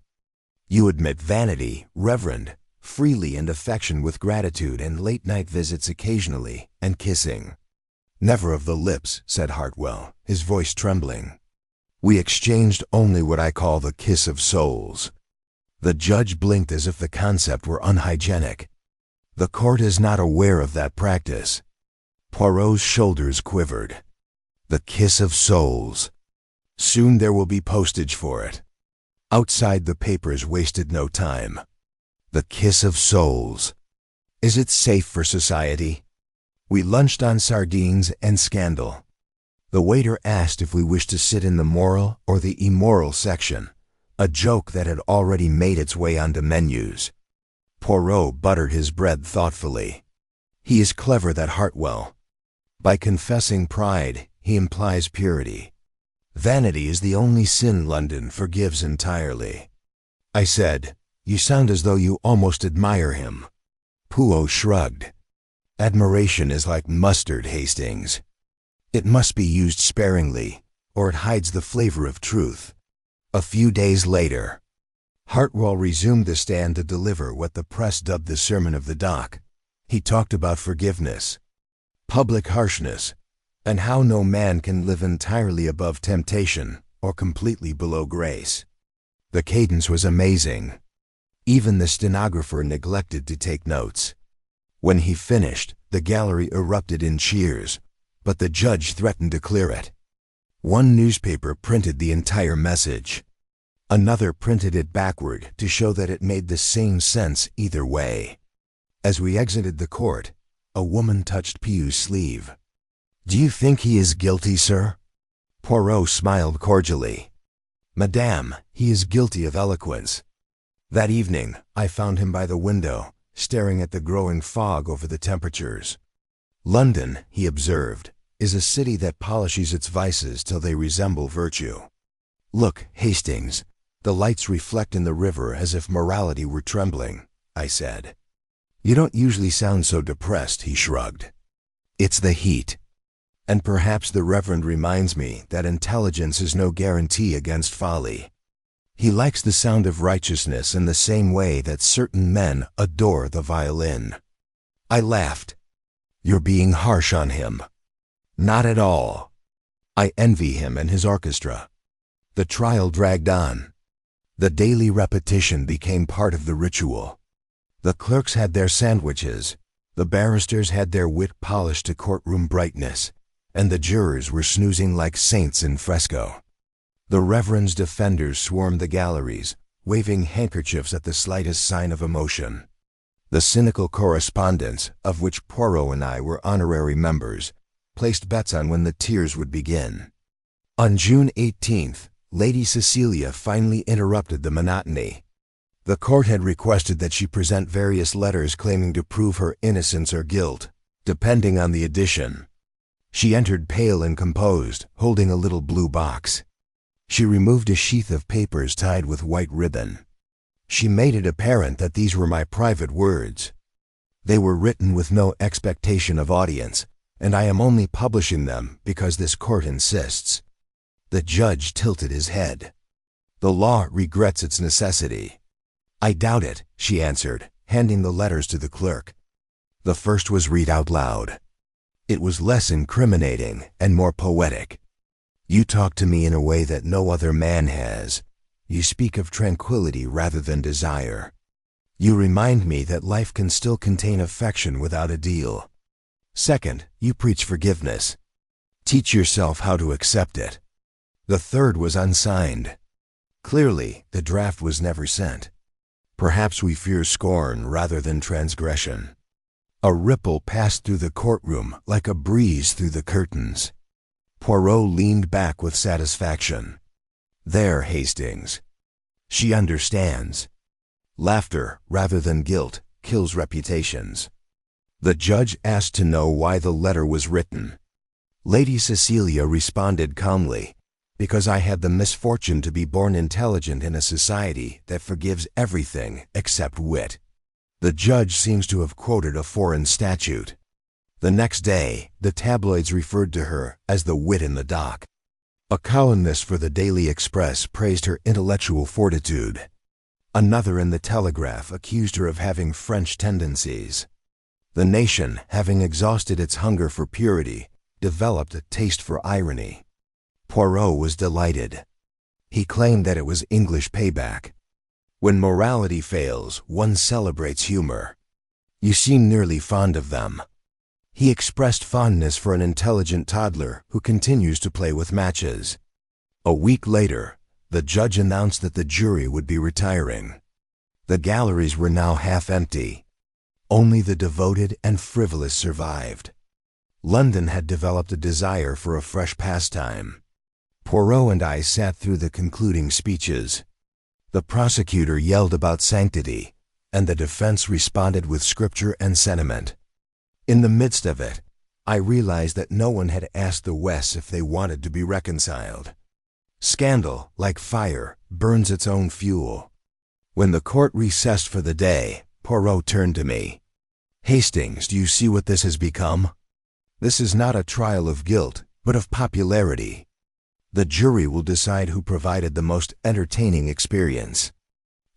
"You admit vanity, reverend, freely, and affection with gratitude and late-night visits occasionally, and kissing." "Never of the lips," said Hartwell, his voice trembling. "We exchanged only what I call the kiss of souls." The judge blinked as if the concept were unhygienic. "The court is not aware of that practice." Poirot's shoulders quivered. "The kiss of souls. Soon there will be postage for it." Outside, the papers wasted no time. "The kiss of souls. Is it safe for society?" We lunched on sardines and scandal. The waiter asked if we wished to sit in the moral or the immoral section, a joke that had already made its way onto menus. Poirot buttered his bread thoughtfully. He is clever, that Hartwell. By confessing pride, he implies purity. Vanity is the only sin London forgives entirely. I said, "You sound as though you almost admire him." Poirot shrugged. Admiration is like mustard, Hastings. It must be used sparingly, or it hides the flavor of truth. A few days later, Hartwell resumed the stand to deliver what the press dubbed the Sermon of the Dock. He talked about forgiveness, public harshness, and how no man can live entirely above temptation or completely below grace. The cadence was amazing. Even the stenographer neglected to take notes. When he finished, the gallery erupted in cheers, but the judge threatened to clear it. One newspaper printed the entire message. Another printed it backward to show that it made the same sense either way. As we exited the court, a woman touched Pugh's sleeve. "Do you think he is guilty, sir?" Poirot smiled cordially. "Madame, he is guilty of eloquence." That evening, I found him by the window, staring at the growing fog over the temperatures. "London," he observed, "is a city that polishes its vices till they resemble virtue. Look, Hastings, the lights reflect in the river as if morality were trembling," I said. "You don't usually sound so depressed," he shrugged. "It's the heat. And perhaps the Reverend reminds me that intelligence is no guarantee against folly. He likes the sound of righteousness in the same way that certain men adore the violin." I laughed. "You're being harsh on him." "Not at all. I envy him and his orchestra." The trial dragged on. The daily repetition became part of the ritual. The clerks had their sandwiches, the barristers had their wit polished to courtroom brightness, and the jurors were snoozing like saints in fresco. The Reverend's defenders swarmed the galleries, waving handkerchiefs at the slightest sign of emotion. The cynical correspondents, of which Poirot and I were honorary members, placed bets on when the tears would begin. On June 18th, Lady Cecilia finally interrupted the monotony. The court had requested that she present various letters claiming to prove her innocence or guilt, depending on the edition. She entered pale and composed, holding a little blue box. She removed a sheath of papers tied with white ribbon. She made it apparent that these were my private words. They were written with no expectation of audience, and I am only publishing them because this court insists. The judge tilted his head. "The law regrets its necessity." "I doubt it," she answered, handing the letters to the clerk. The first was read out loud. It was less incriminating and more poetic. "You talk to me in a way that no other man has. You speak of tranquility rather than desire. You remind me that life can still contain affection without a deal. Second, you preach forgiveness. Teach yourself how to accept it." The third was unsigned. Clearly, the draft was never sent. Perhaps we fear scorn rather than transgression. A ripple passed through the courtroom like a breeze through the curtains. Poirot leaned back with satisfaction. "There, Hastings. She understands. Laughter, rather than guilt, kills reputations." The judge asked to know why the letter was written. Lady Cecilia responded calmly, "Because I had the misfortune to be born intelligent in a society that forgives everything except wit." The judge seems to have quoted a foreign statute. The next day, the tabloids referred to her as the wit in the dock. A columnist for the Daily Express praised her intellectual fortitude. Another in the Telegraph accused her of having French tendencies. The Nation, having exhausted its hunger for purity, developed a taste for irony. Poirot was delighted. He claimed that it was English payback. When morality fails, one celebrates humor. "You seem nearly fond of them." He expressed fondness for an intelligent toddler who continues to play with matches. A week later, the judge announced that the jury would be retiring. The galleries were now half empty. Only the devoted and frivolous survived. London had developed a desire for a fresh pastime. Poirot and I sat through the concluding speeches. The prosecutor yelled about sanctity, and the defense responded with scripture and sentiment. In the midst of it, I realized that no one had asked the West if they wanted to be reconciled. Scandal, like fire, burns its own fuel. When the court recessed for the day, Poirot turned to me. Hastings, do you see what this has become? This is not a trial of guilt, but of popularity. The jury will decide who provided the most entertaining experience.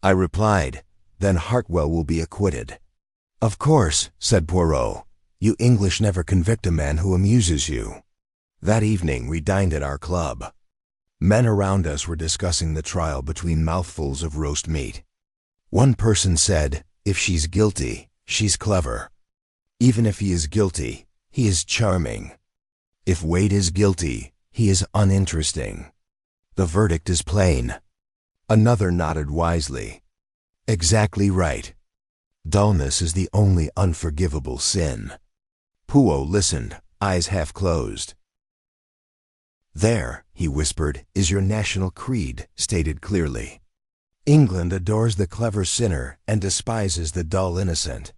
I replied, then Hartwell will be acquitted. Of course, said Poirot. You English never convict a man who amuses you. That evening we dined at our club. Men around us were discussing the trial between mouthfuls of roast meat. One person said, if she's guilty, she's clever. Even if he is guilty, he is charming. If Wade is guilty, he is uninteresting. The verdict is plain. Another nodded wisely. Exactly right. Dullness is the only unforgivable sin. Poirot listened, eyes half closed. There, he whispered, is your national creed, stated clearly. England adores the clever sinner and despises the dull innocent.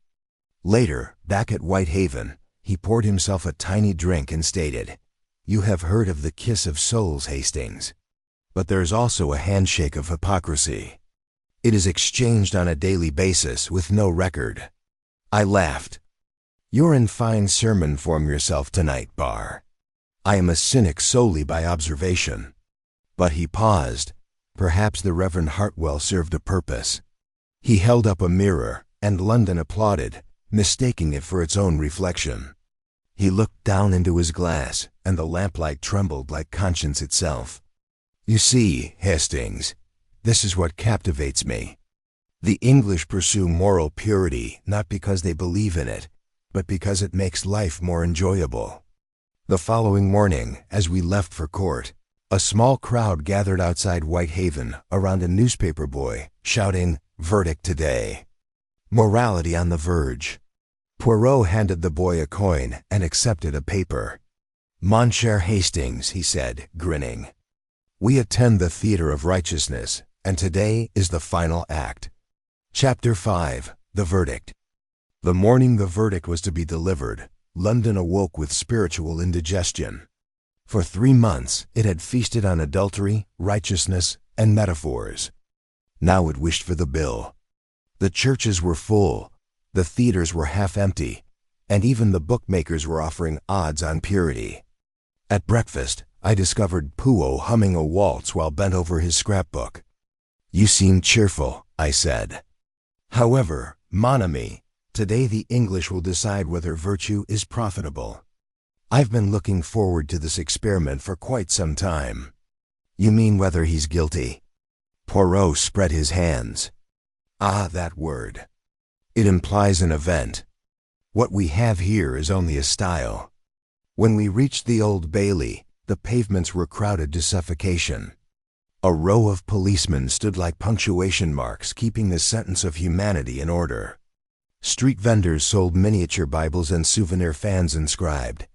Later, back at Whitehaven, he poured himself a tiny drink and stated, You have heard of the kiss of souls, Hastings. But there's also a handshake of hypocrisy. It is exchanged on a daily basis with no record. I laughed. You're in fine sermon form yourself tonight, Barr. I am a cynic solely by observation. But he paused. Perhaps the Reverend Hartwell served a purpose. He held up a mirror, and London applauded, mistaking it for its own reflection. He looked down into his glass, and the lamplight trembled like conscience itself. You see, Hastings, this is what captivates me. The English pursue moral purity not because they believe in it, but because it makes life more enjoyable. The following morning, as we left for court, a small crowd gathered outside Whitehaven around a newspaper boy, shouting, Verdict today. Morality on the verge. Poirot handed the boy a coin and accepted a paper. Mon cher Hastings, he said, grinning. We attend the theater of righteousness, and today is the final act. Chapter 5, The Verdict. The morning the verdict was to be delivered, London awoke with spiritual indigestion. For 3 months it had feasted on adultery, righteousness, and metaphors. Now it wished for the bill. The churches were full, the theaters were half empty, and even the bookmakers were offering odds on purity. At breakfast, I discovered Poirot humming a waltz while bent over his scrapbook. You seem cheerful, I said. However, mon ami, today the English will decide whether virtue is profitable. I've been looking forward to this experiment for quite some time. You mean whether he's guilty? Poirot spread his hands. Ah, that word. It implies an event. What we have here is only a style. When we reached the Old Bailey, the pavements were crowded to suffocation. A row of policemen stood like punctuation marks, keeping the sentence of humanity in order. Street vendors sold miniature Bibles and souvenir fans inscribed,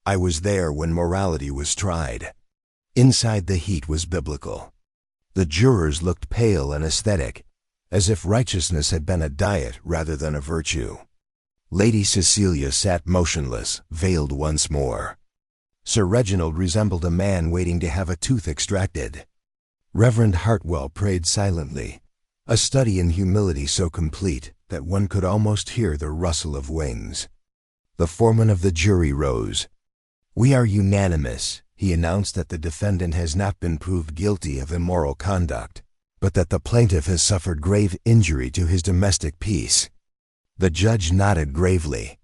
I was there when morality was tried. Inside the heat was biblical. The jurors looked pale and aesthetic, as if righteousness had been a diet rather than a virtue. Lady Cecilia sat motionless, veiled once more. Sir Reginald resembled a man waiting to have a tooth extracted. Reverend Hartwell prayed silently, a study in humility so complete that one could almost hear the rustle of wings. The foreman of the jury rose. We are unanimous, he announced, that the defendant has not been proved guilty of immoral conduct, but that the plaintiff has suffered grave injury to his domestic peace. The judge nodded gravely.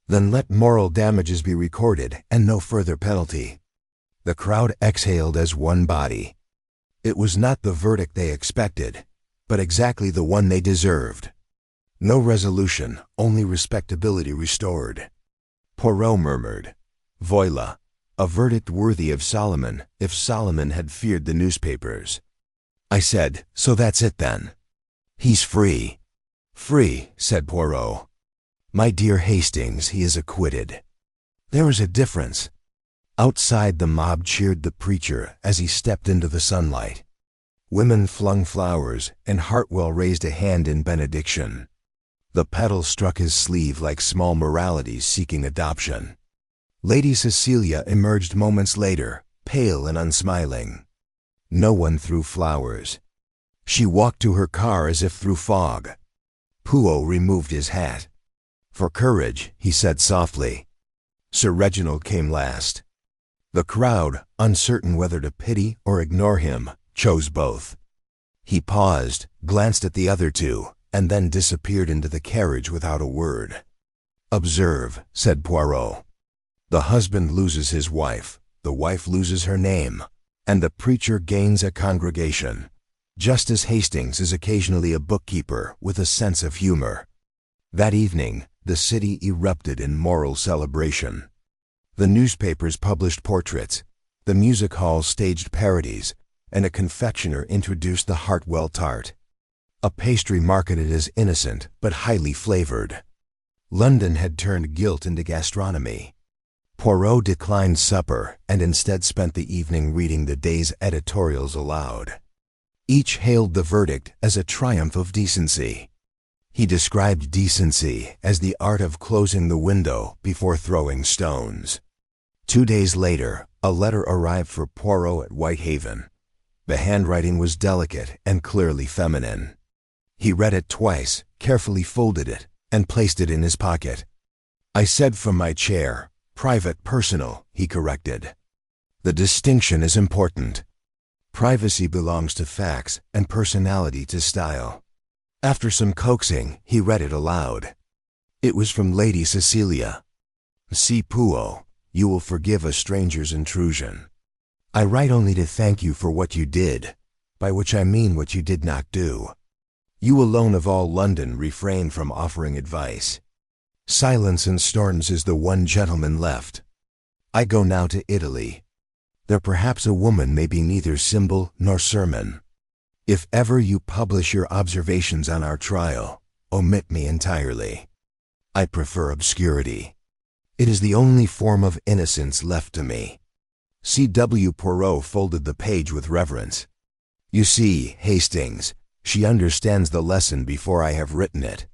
Then let moral damages be recorded and no further penalty. The crowd exhaled as one body. It was not the verdict they expected, but exactly the one they deserved. No resolution, only respectability restored. Poirot murmured, Voila, a verdict worthy of Solomon, if Solomon had feared the newspapers. I said, so that's it then. He's free. Free, said Poirot. My dear Hastings, he is acquitted. There is a difference. Outside, the mob cheered the preacher as he stepped into the sunlight. Women flung flowers, and Hartwell raised a hand in benediction. The petals struck his sleeve like small moralities seeking adoption. Lady Cecilia emerged moments later, pale and unsmiling. No one threw flowers. She walked to her car as if through fog. Poirot removed his hat. For courage, he said softly. Sir Reginald came last. The crowd, uncertain whether to pity or ignore him, chose both. He paused, glanced at the other two, and then disappeared into the carriage without a word. Observe, said Poirot. The husband loses his wife, the wife loses her name, and the preacher gains a congregation. Justice Hastings is occasionally a bookkeeper with a sense of humor. That evening, the city erupted in moral celebration. The newspapers published portraits, the music halls staged parodies, and a confectioner introduced the Hartwell tart, a pastry marketed as innocent but highly flavored. London had turned guilt into gastronomy. Poirot declined supper and instead spent the evening reading the day's editorials aloud. Each hailed the verdict as a triumph of decency. He described decency as the art of closing the window before throwing stones. 2 days later, a letter arrived for Poirot at Whitehaven. The handwriting was delicate and clearly feminine. He read it twice, carefully folded it, and placed it in his pocket. I said from my chair, private, personal, he corrected. The distinction is important. Privacy belongs to facts and personality to style. After some coaxing, he read it aloud. It was from Lady Cecilia. See Poirot, you will forgive a stranger's intrusion. I write only to thank you for what you did, by which I mean what you did not do. You alone of all London refrain from offering advice. Silence in Storms is the one gentleman left. I go now to Italy. There perhaps a woman may be neither symbol nor sermon. If ever you publish your observations on our trial, omit me entirely. I prefer obscurity. It is the only form of innocence left to me. C.W. Poirot folded the page with reverence. You see, Hastings, she understands the lesson before I have written it.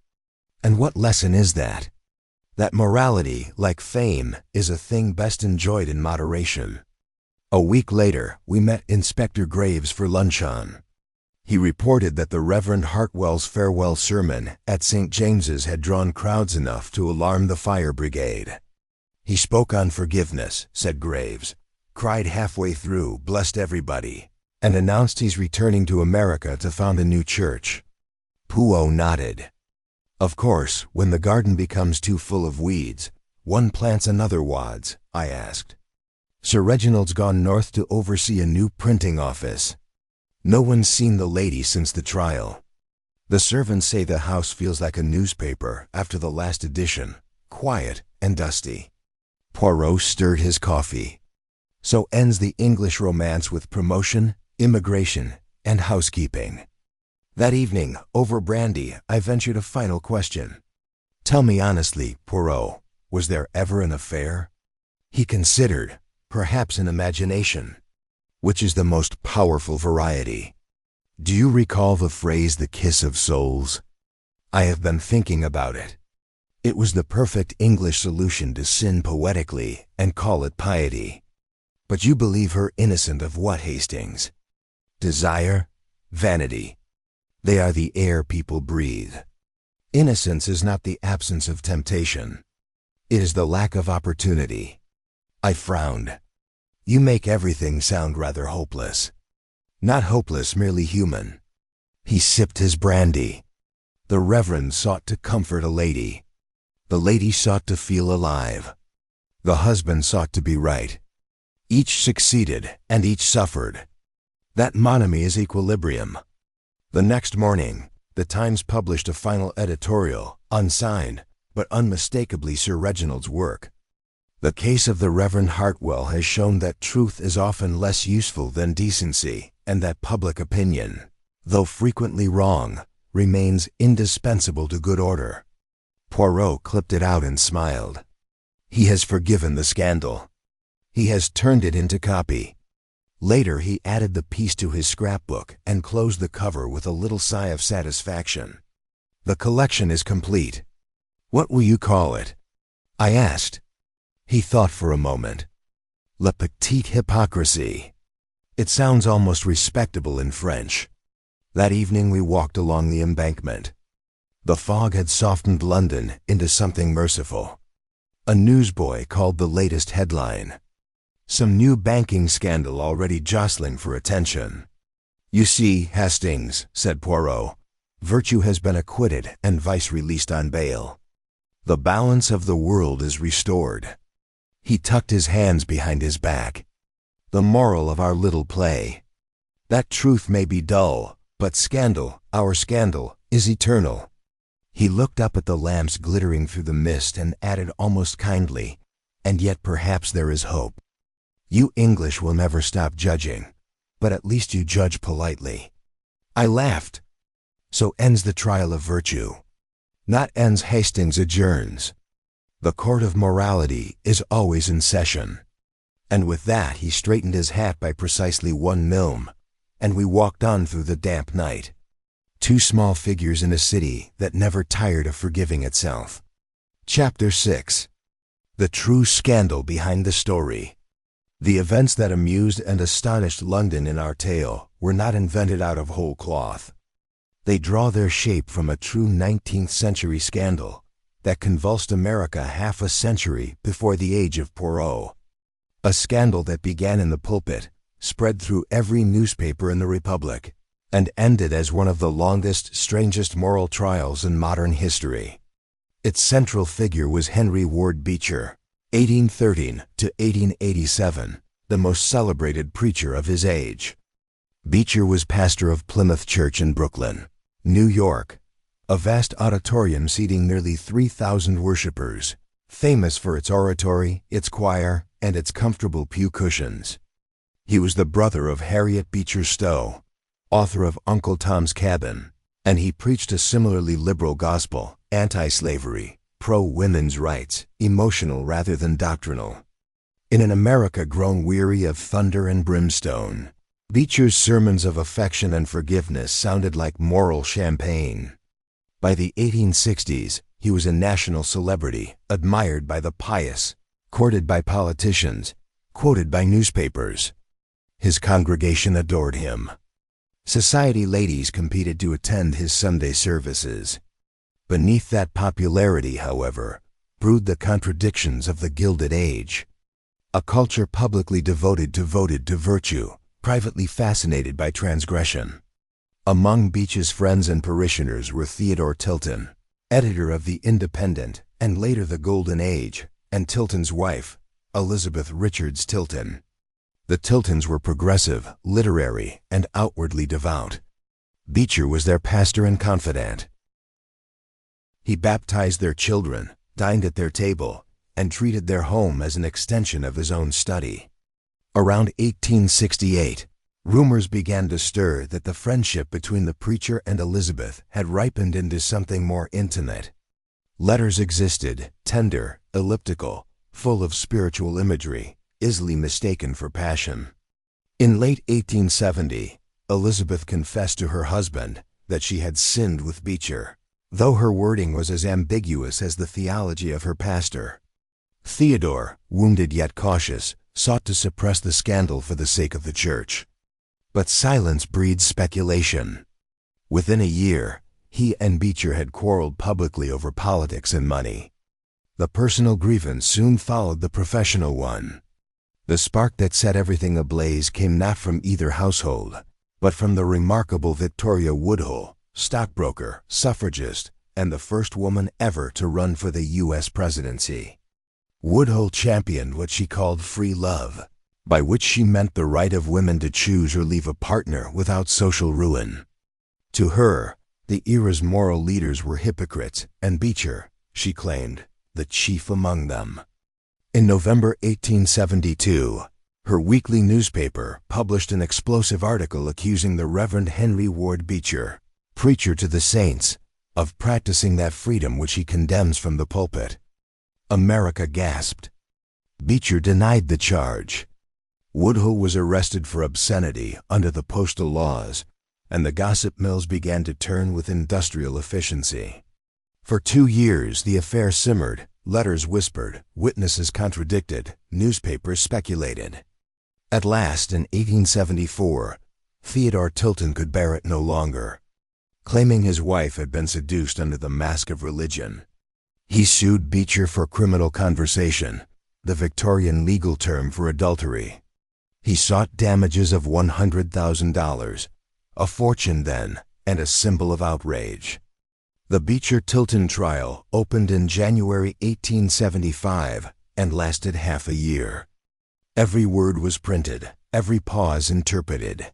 And what lesson is that? That morality, like fame, is a thing best enjoyed in moderation. A week later, we met Inspector Graves for luncheon. He reported that the Reverend Hartwell's farewell sermon at St. James's had drawn crowds enough to alarm the fire brigade. He spoke on forgiveness, said Graves, cried halfway through, blessed everybody, and announced he's returning to America to found a new church. Poirot nodded. Of course, when the garden becomes too full of weeds, one plants another wads, I asked. Sir Reginald's gone north to oversee a new printing office. No one's seen the lady since the trial. The servants say the house feels like a newspaper after the last edition, quiet and dusty. Poirot stirred his coffee. So ends the English romance with promotion, immigration, and housekeeping. That evening, over brandy, I ventured a final question. Tell me honestly, Poirot, was there ever an affair? He considered, perhaps in imagination. Which is the most powerful variety? Do you recall the phrase the kiss of souls? I have been thinking about it. It was the perfect English solution to sin poetically and call it piety. But you believe her innocent of what, Hastings? Desire? Vanity. They are the air people breathe. Innocence is not the absence of temptation. It is the lack of opportunity. I frowned. You make everything sound rather hopeless. Not hopeless, merely human. He sipped his brandy. The Reverend sought to comfort a lady. The lady sought to feel alive. The husband sought to be right. Each succeeded, and each suffered. That monody is equilibrium. The next morning, the Times published a final editorial, unsigned, but unmistakably Sir Reginald's work. The case of the Reverend Hartwell has shown that truth is often less useful than decency, and that public opinion, though frequently wrong, remains indispensable to good order. Poirot clipped it out and smiled. He has forgiven the scandal. He has turned it into copy. Later he added the piece to his scrapbook and closed the cover with a little sigh of satisfaction. The collection is complete. What will you call it? I asked. He thought for a moment. La Petite Hypocrisy. It sounds almost respectable in French. That evening we walked along the embankment. The fog had softened London into something merciful. A newsboy called the latest headline. Some new banking scandal already jostling for attention. "You see, Hastings," said Poirot, "virtue has been acquitted and vice released on bail. The balance of the world is restored." He tucked his hands behind his back. "The moral of our little play. That truth may be dull, but scandal, our scandal, is eternal." He looked up at the lamps glittering through the mist and added almost kindly, "And yet perhaps there is hope. You English will never stop judging, but at least you judge politely." I laughed. "So ends the trial of virtue. Not ends Hastings adjourns. The court of morality is always in session." And with that he straightened his hat by precisely 1 milm, and we walked on through the damp night. Two small figures in a city that never tired of forgiving itself. Chapter 6. The true scandal behind the story. The events that amused and astonished London in our tale were not invented out of whole cloth. They draw their shape from a true 19th century scandal that convulsed America half a century before the age of Poirot. A scandal that began in the pulpit, spread through every newspaper in the Republic, and ended as one of the longest, strangest moral trials in modern history. Its central figure was Henry Ward Beecher, 1813 to 1887, the most celebrated preacher of his age. Beecher was pastor of Plymouth Church in Brooklyn, New York, a vast auditorium seating nearly 3,000 worshippers, famous for its oratory, its choir, and its comfortable pew cushions. He was the brother of Harriet Beecher Stowe, author of Uncle Tom's Cabin, and he preached a similarly liberal gospel, anti-slavery, pro-women's rights, emotional rather than doctrinal. In an America grown weary of thunder and brimstone, Beecher's sermons of affection and forgiveness sounded like moral champagne. By the 1860s, he was a national celebrity, admired by the pious, courted by politicians, quoted by newspapers. His congregation adored him. Society ladies competed to attend his Sunday services. Beneath that popularity, however, brewed the contradictions of the Gilded Age. A culture publicly devoted to virtue, privately fascinated by transgression. Among Beecher's friends and parishioners were Theodore Tilton, editor of The Independent and later The Golden Age, and Tilton's wife, Elizabeth Richards Tilton. The Tiltons were progressive, literary, and outwardly devout. Beecher was their pastor and confidant. He baptized their children, dined at their table, and treated their home as an extension of his own study. Around 1868, rumors began to stir that the friendship between the preacher and Elizabeth had ripened into something more intimate. Letters existed, tender, elliptical, full of spiritual imagery, easily mistaken for passion. In late 1870, Elizabeth confessed to her husband that she had sinned with Beecher, though her wording was as ambiguous as the theology of her pastor. Theodore, wounded yet cautious, sought to suppress the scandal for the sake of the church. But silence breeds speculation. Within a year, he and Beecher had quarreled publicly over politics and money. The personal grievance soon followed the professional one. The spark that set everything ablaze came not from either household, but from the remarkable Victoria Woodhull, stockbroker, suffragist, and the first woman ever to run for the U.S. presidency. Woodhull championed what she called free love, by which she meant the right of women to choose or leave a partner without social ruin. To her, the era's moral leaders were hypocrites, and Beecher, she claimed, the chief among them. In November 1872, her weekly newspaper published an explosive article accusing the Reverend Henry Ward Beecher, preacher to the saints, of practicing that freedom which he condemns from the pulpit. America gasped. Beecher denied the charge. Woodhull was arrested for obscenity under the postal laws, and the gossip mills began to turn with industrial efficiency. For 2 years the affair simmered, letters whispered, witnesses contradicted, newspapers speculated. At last, in 1874, Theodore Tilton could bear it no longer. claiming his wife had been seduced under the mask of religion. He sued Beecher for criminal conversation, the Victorian legal term for adultery. He sought damages of $100,000, a fortune then, and a symbol of outrage. The Beecher-Tilton trial opened in January 1875 and lasted half a year. Every word was printed, every pause interpreted.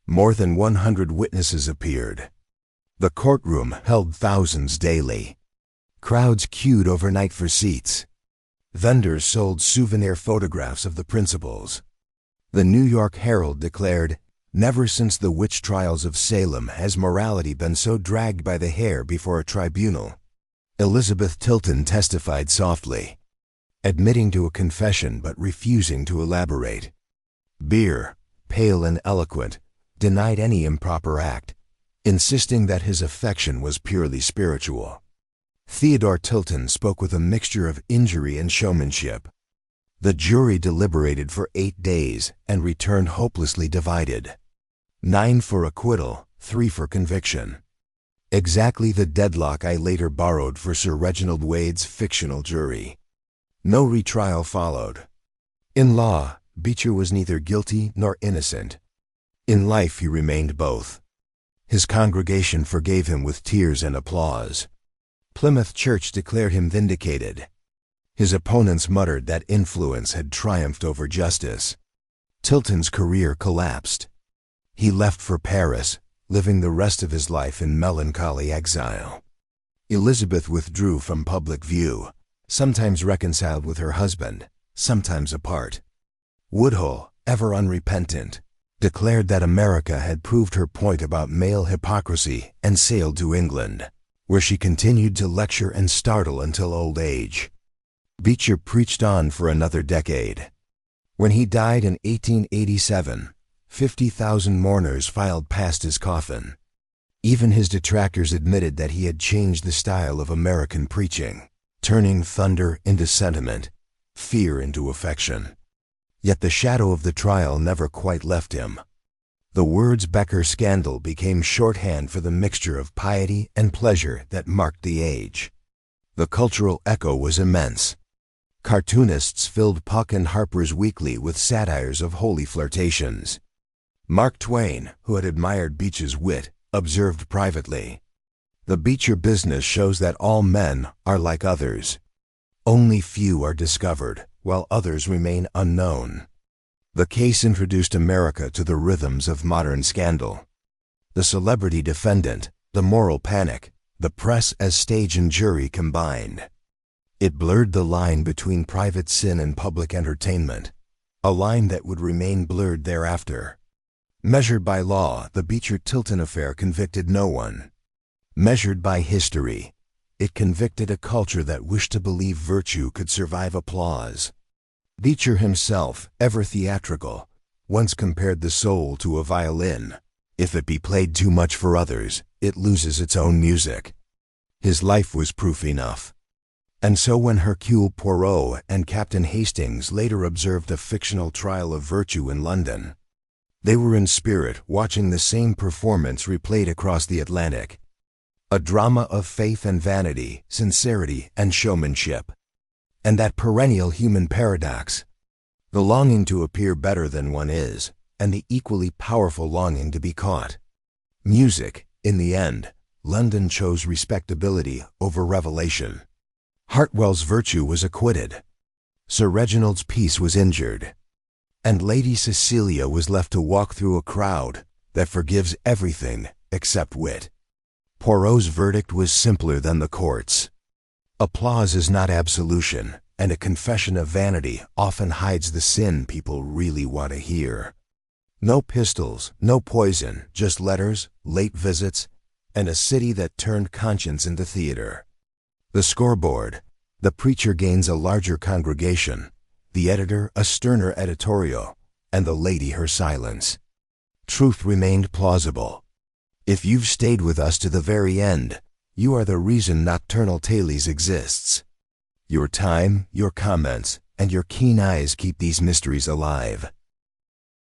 More than 100 witnesses appeared. The courtroom held thousands daily. Crowds queued overnight for seats. Vendors sold souvenir photographs of the principals. The New York Herald declared, "Never since the witch trials of Salem has morality been so dragged by the hair before a tribunal." Elizabeth Tilton testified softly, admitting to a confession but refusing to elaborate. Beer, pale and eloquent, denied any improper act, insisting that his affection was purely spiritual. Theodore Tilton spoke with a mixture of injury and showmanship. The jury deliberated for 8 days and returned hopelessly divided. 9 for acquittal, 3 for conviction. Exactly the deadlock I later borrowed for Sir Reginald Wade's fictional jury. No retrial followed. In law, Beecher was neither guilty nor innocent. In life he remained both. His congregation forgave him with tears and applause. Plymouth Church declared him vindicated. His opponents muttered that influence had triumphed over justice. Tilton's career collapsed. He left for Paris, living the rest of his life in melancholy exile. Elizabeth withdrew from public view, sometimes reconciled with her husband, sometimes apart. Woodhull, ever unrepentant, declared that America had proved her point about male hypocrisy and sailed to England, where she continued to lecture and startle until old age. Beecher preached on for another decade. When he died in 1887, 50,000 mourners filed past his coffin. Even his detractors admitted that he had changed the style of American preaching, turning thunder into sentiment, fear into affection. Yet the shadow of the trial never quite left him. The words Becker scandal became shorthand for the mixture of piety and pleasure that marked the age. The cultural echo was immense. Cartoonists filled Puck and Harper's Weekly with satires of holy flirtations. Mark Twain, who had admired Beecher's wit, observed privately, "The Beecher business shows that all men are like others. Only few are discovered, while others remain unknown." The case introduced America to the rhythms of modern scandal. The celebrity defendant, the moral panic, the press as stage and jury combined. It blurred the line between private sin and public entertainment, a line that would remain blurred thereafter. Measured by law, the Beecher-Tilton affair convicted no one. Measured by history, it convicted a culture that wished to believe virtue could survive applause. Beecher himself, ever theatrical, once compared the soul to a violin. If it be played too much for others, it loses its own music. His life was proof enough. And so when Hercule Poirot and Captain Hastings later observed a fictional trial of virtue in London, they were in spirit watching the same performance replayed across the Atlantic. A drama of faith and vanity, sincerity and showmanship. And that perennial human paradox, the longing to appear better than one is, and the equally powerful longing to be caught. Music, in the end, London chose respectability over revelation. Hartwell's virtue was acquitted. Sir Reginald's peace was injured. And Lady Cecilia was left to walk through a crowd that forgives everything except wit. Poirot's verdict was simpler than the court's. Applause is not absolution, and a confession of vanity often hides the sin people really want to hear. No pistols, no poison, just letters, late visits, and a city that turned conscience into theater. The scoreboard: the preacher gains a larger congregation, the editor a sterner editorial, and the lady her silence. Truth remained plausible. If you've stayed with us to the very end, you are the reason Nocturnal Tales exists. Your time, your comments, and your keen eyes keep these mysteries alive.